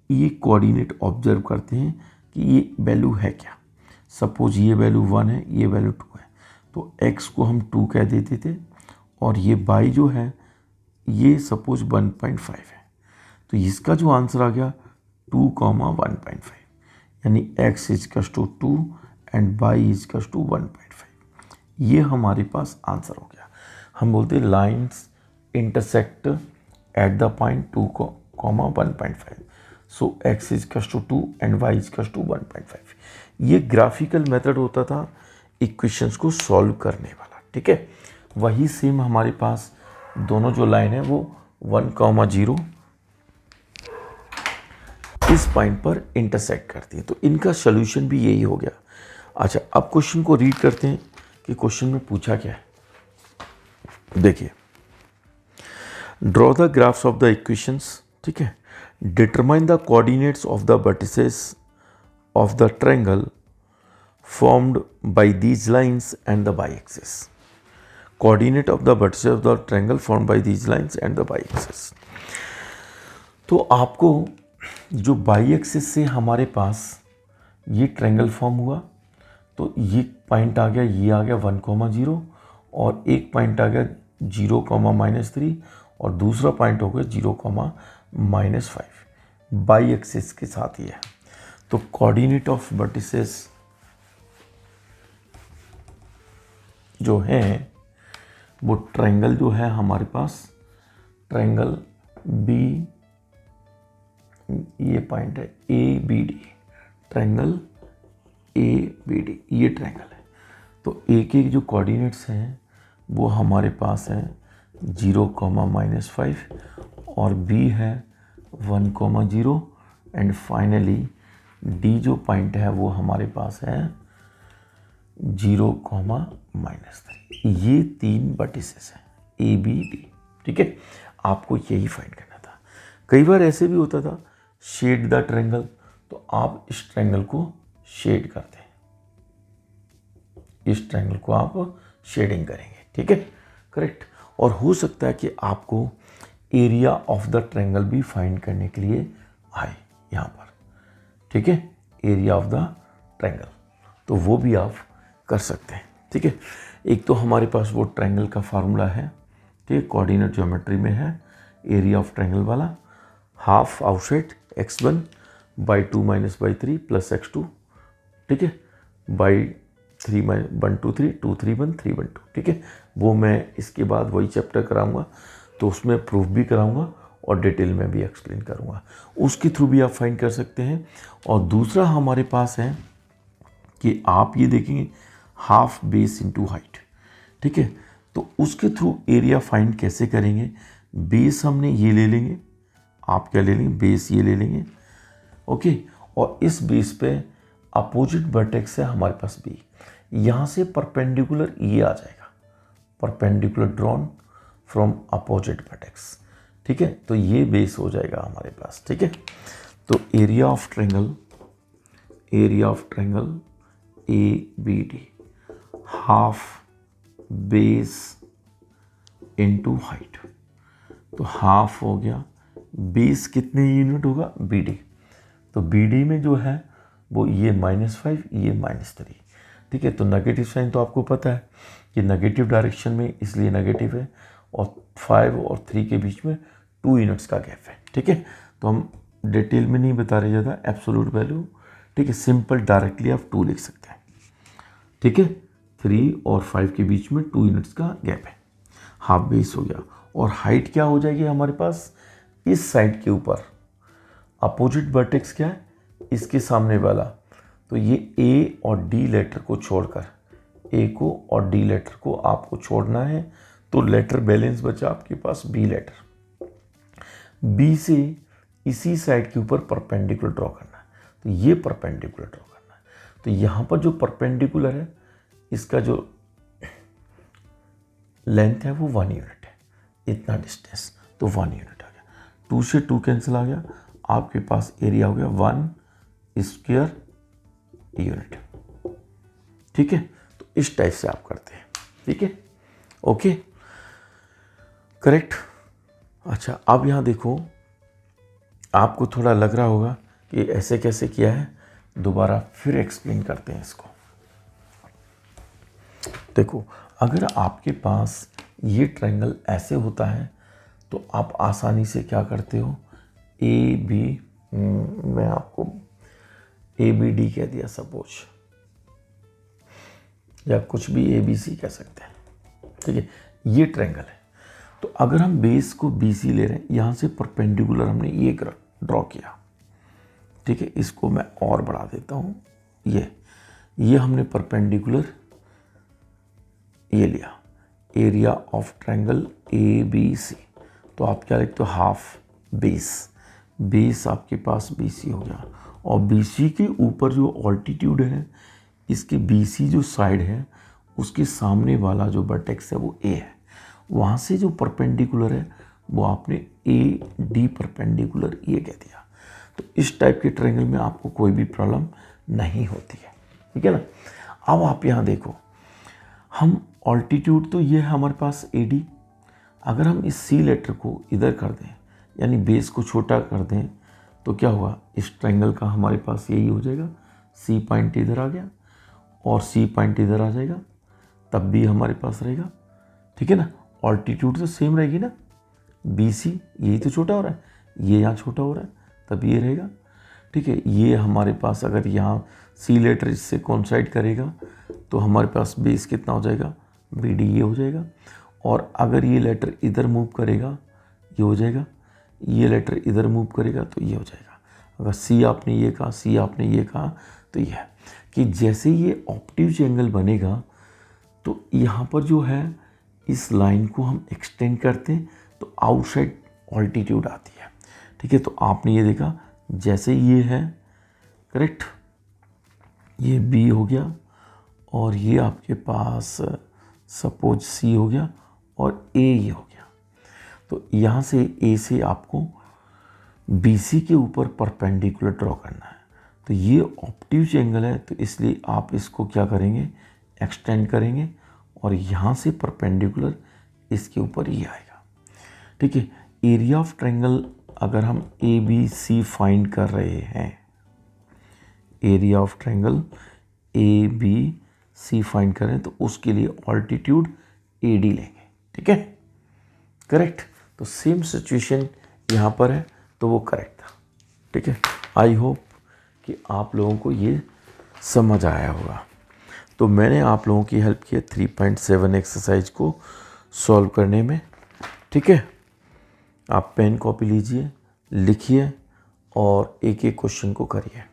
ये कोऑर्डिनेट ऑब्जर्व करते हैं कि ये वैल्यू है क्या। सपोज ये वैल्यू 1 है, ये वैल्यू 2 है, तो x को हम 2 कह देते थे और ये बाई जो है ये सपोज 1.5 है। तो इसका जो आंसर आ गया 2,1.5, यानी x equals to 2 and y equals to 1.5। ये हमारे पास आंसर हो गया। हम बोलते हैं lines intersect at the point 2,1.5, so x equals to 2 and y equals to 1.5। ये ग्राफिकल मेथड होता था इक्वेशंस को सॉल्व करने वाला, ठीक है। वही सेम हमारे पास दोनों जो लाइन है वो 1,0 इस पॉइंट पर इंटरसेक्ट करती है, तो इनका सोल्यूशन भी यही हो गया। अच्छा, अब क्वेश्चन को रीड करते हैं कि क्वेश्चन में पूछा क्या है। देखिए, draw the graphs of the equations, ठीक है। Determine the coordinates of the vertices of the triangle formed by these lines and the y-axis. Coordinate of the vertices of the triangle formed by these lines and the y-axis. तो आपको जो y-axis से हमारे पास ये triangle form हुआ, तो ये point आ गया, ये आ गया 1,0 और एक पॉइंट आ गया 0,-3 और दूसरा पॉइंट हो गया 0,-5 y-axis के साथ ही है। तो कोऑर्डिनेट ऑफ वर्टिसेस जो है वो ट्रायंगल जो है हमारे पास, ट्रायंगल बी, ये पॉइंट है A B D, triangle A B D, ये ट्रायंगल है। तो एक एक जो कोऑर्डिनेट्स हैं वो हमारे पास हैं 0,-5 और बी है 1,0 एंड फाइनली डी जो पॉइंट है वो हमारे पास है 0,-3। ये 3 वर्टिसेस हैं ए बी डी, ठीक है। आपको यही फाइंड करना था। कई बार ऐसे भी होता था शेड द ट्रायंगल, तो आप इस ट्रायंगल को शेड करते हैं, इस ट्रायंगल को आप शेडिंग करेंगे, ठीक है, करेक्ट। और हो सकता है कि आपको एरिया ऑफ द ट्रायंगल भी फाइंड करने के लिए आए यहाँ पर, ठीक है, एरिया ऑफ द ट्रायंगल, तो वो भी आप कर सकते हैं, ठीक है। एक तो हमारे पास वो ट्रायंगल का फार्मूला है, ठीक है, कोऑर्डिनेट ज्योमेट्री में है एरिया ऑफ ट्रायंगल वाला, half outside x1 by 2 minus by 3 plus x2, ठीक है, बाई 3 1 2 3 2 3 1 3 1 2, ठीक है। वो मैं इसके बाद वही चैप्टर कराऊंगा, तो उसमें प्रूफ भी कराऊंगा और डिटेल में भी एक्सप्लेन करूंगा, उसके थ्रू भी आप फाइंड कर सकते हैं। और दूसरा हमारे पास है कि आप ये देखेंगे हाफ बेस इंटू हाइट, ठीक है। तो उसके थ्रू एरिया फाइंड कैसे करेंगे, बेस हमने ये ले लेंगे, आप क्या ले लेंगे, बेस ये ले लेंगे, ओके। और इस बेस पे अपोजिट वर्टेक्स है हमारे पास बी, यहाँ से परपेंडिकुलर ये आ जाएगा, perpendicular drawn from opposite vertex, ठीक है। तो ये बेस हो जाएगा हमारे पास, ठीक है। तो area of triangle A B D half base into height, तो हाफ हो गया, बेस कितने यूनिट होगा बी डी, तो बी डी में जो है वो ये -5 ये -3, ठीक है। तो नेगेटिव साइन तो आपको पता है कि नेगेटिव डायरेक्शन में इसलिए नेगेटिव है, और 5 और 3 के बीच में 2 यूनिट्स का गैप है, ठीक है। तो हम डिटेल में नहीं बता रहे ज़्यादा, एब्सोल्यूट वैल्यू, ठीक है, सिंपल डायरेक्टली आप 2 लिख सकते हैं, ठीक है। 3 और 5 के बीच में 2 यूनिट्स का गैप है, हाफ बेस हो गया। और हाइट क्या हो जाएगी हमारे पास, इस साइड के ऊपर अपोजिट वर्टेक्स क्या है, इसके सामने वाला, तो ये ए और डी लेटर को छोड़कर, ए को और डी लेटर को आपको छोड़ना है, तो लेटर बैलेंस बचा आपके पास बी लेटर। बी से इसी साइड के ऊपर परपेंडिकुलर ड्रॉ करना है, तो ये परपेंडिकुलर ड्रॉ करना है। तो यहाँ पर जो परपेंडिकुलर है इसका जो लेंथ है वो 1 यूनिट है, इतना डिस्टेंस, तो 1 यूनिट आ गया। 2 से 2 कैंसिल आ गया, आपके पास एरिया हो गया 1 स्क्वायर यूनिट, ठीक है। तो इस टाइप से आप करते हैं, ठीक है, ओके। करेक्ट। अच्छा, अब यहाँ देखो, आपको थोड़ा लग रहा होगा कि ऐसे कैसे किया है, दोबारा फिर एक्सप्लेन करते हैं इसको। देखो, अगर आपके पास ये ट्रायंगल ऐसे होता है तो आप आसानी से क्या करते हो, ए बी, मैं आपको ए बी डी कह दिया सपोज, या कुछ भी ए बी सी कह सकते हैं, ठीक है। ये ट्रायंगल है, तो अगर हम बेस को बी सी ले रहे हैं, यहाँ से परपेंडिकुलर हमने ये ड्रॉ किया, ठीक है। इसको मैं और बढ़ा देता हूँ, ये हमने परपेंडिकुलर ये लिया, area of triangle A B C, तो आप क्या लिखते हो, हाफ बेस आपके पास बी सी हो गया, और बी सी के ऊपर जो ऑल्टीट्यूड है, इसके बी सी जो साइड है उसके सामने वाला जो वर्टेक्स है वो ए है, वहाँ से जो परपेंडिकुलर है वो आपने ए डी परपेंडिकुलर ये कह दिया। तो इस टाइप के ट्रायंगल में आपको कोई भी प्रॉब्लम नहीं होती है, ठीक है ना। अब आप यहाँ देखो, हम ऑल्टीट्यूड तो ये है हमारे पास ए डी, अगर हम इस सी लेटर को इधर कर दें, यानी बेस को छोटा कर दें, तो क्या होगा, इस ट्रायंगल का हमारे पास यही हो जाएगा, सी पॉइंट इधर आ गया और सी पॉइंट इधर आ जाएगा, तब भी हमारे पास रहेगा, ठीक है ना। ऑल्टीट्यूड तो सेम रहेगी ना, बी सी यही तो छोटा हो रहा है, ये यहाँ छोटा हो रहा है, तब ये रहेगा, ठीक है। ये हमारे पास अगर यहाँ सी लेटर इससे कोइंसाइड करेगा तो हमारे पास बेस कितना हो जाएगा, बी डी ये हो जाएगा, और अगर ये लेटर इधर मूव करेगा ये हो जाएगा, ये लेटर इधर मूव करेगा तो ये हो जाएगा। अगर सी आपने ये कहा, सी आपने ये कहा, तो ये है कि जैसे ये ऑब्ट्यूज एंगल बनेगा तो यहाँ पर जो है इस लाइन को हम एक्सटेंड करते हैं तो आउटसाइड ऑल्टीट्यूड आती है, ठीक है। तो आपने ये देखा, जैसे ये है, करेक्ट, ये बी हो गया और ये आपके पास सपोज सी हो गया और ए ये हो गया, तो यहाँ से ए से आपको बी सी के ऊपर परपेंडिकुलर ड्रॉ करना है। तो ये ऑब्ट्यूज एंगल है, तो इसलिए आप इसको क्या करेंगे, एक्सटेंड करेंगे और यहाँ से परपेंडिकुलर इसके ऊपर ये आएगा, ठीक है। एरिया ऑफ ट्रायंगल अगर हम ए बी सी फाइंड कर रहे हैं, area of triangle A B C find करें तो उसके लिए ऑल्टीट्यूड ए डी लेंगे, ठीक है, करेक्ट। तो सेम सिचुएशन यहाँ पर है, तो वो करेक्ट था, ठीक है। आई होप कि आप लोगों को ये समझ आया होगा। तो मैंने आप लोगों की हेल्प की 3.7 एक्सरसाइज को सॉल्व करने में, ठीक है। आप पेन कॉपी लीजिए, लिखिए और एक एक क्वेश्चन को करिए।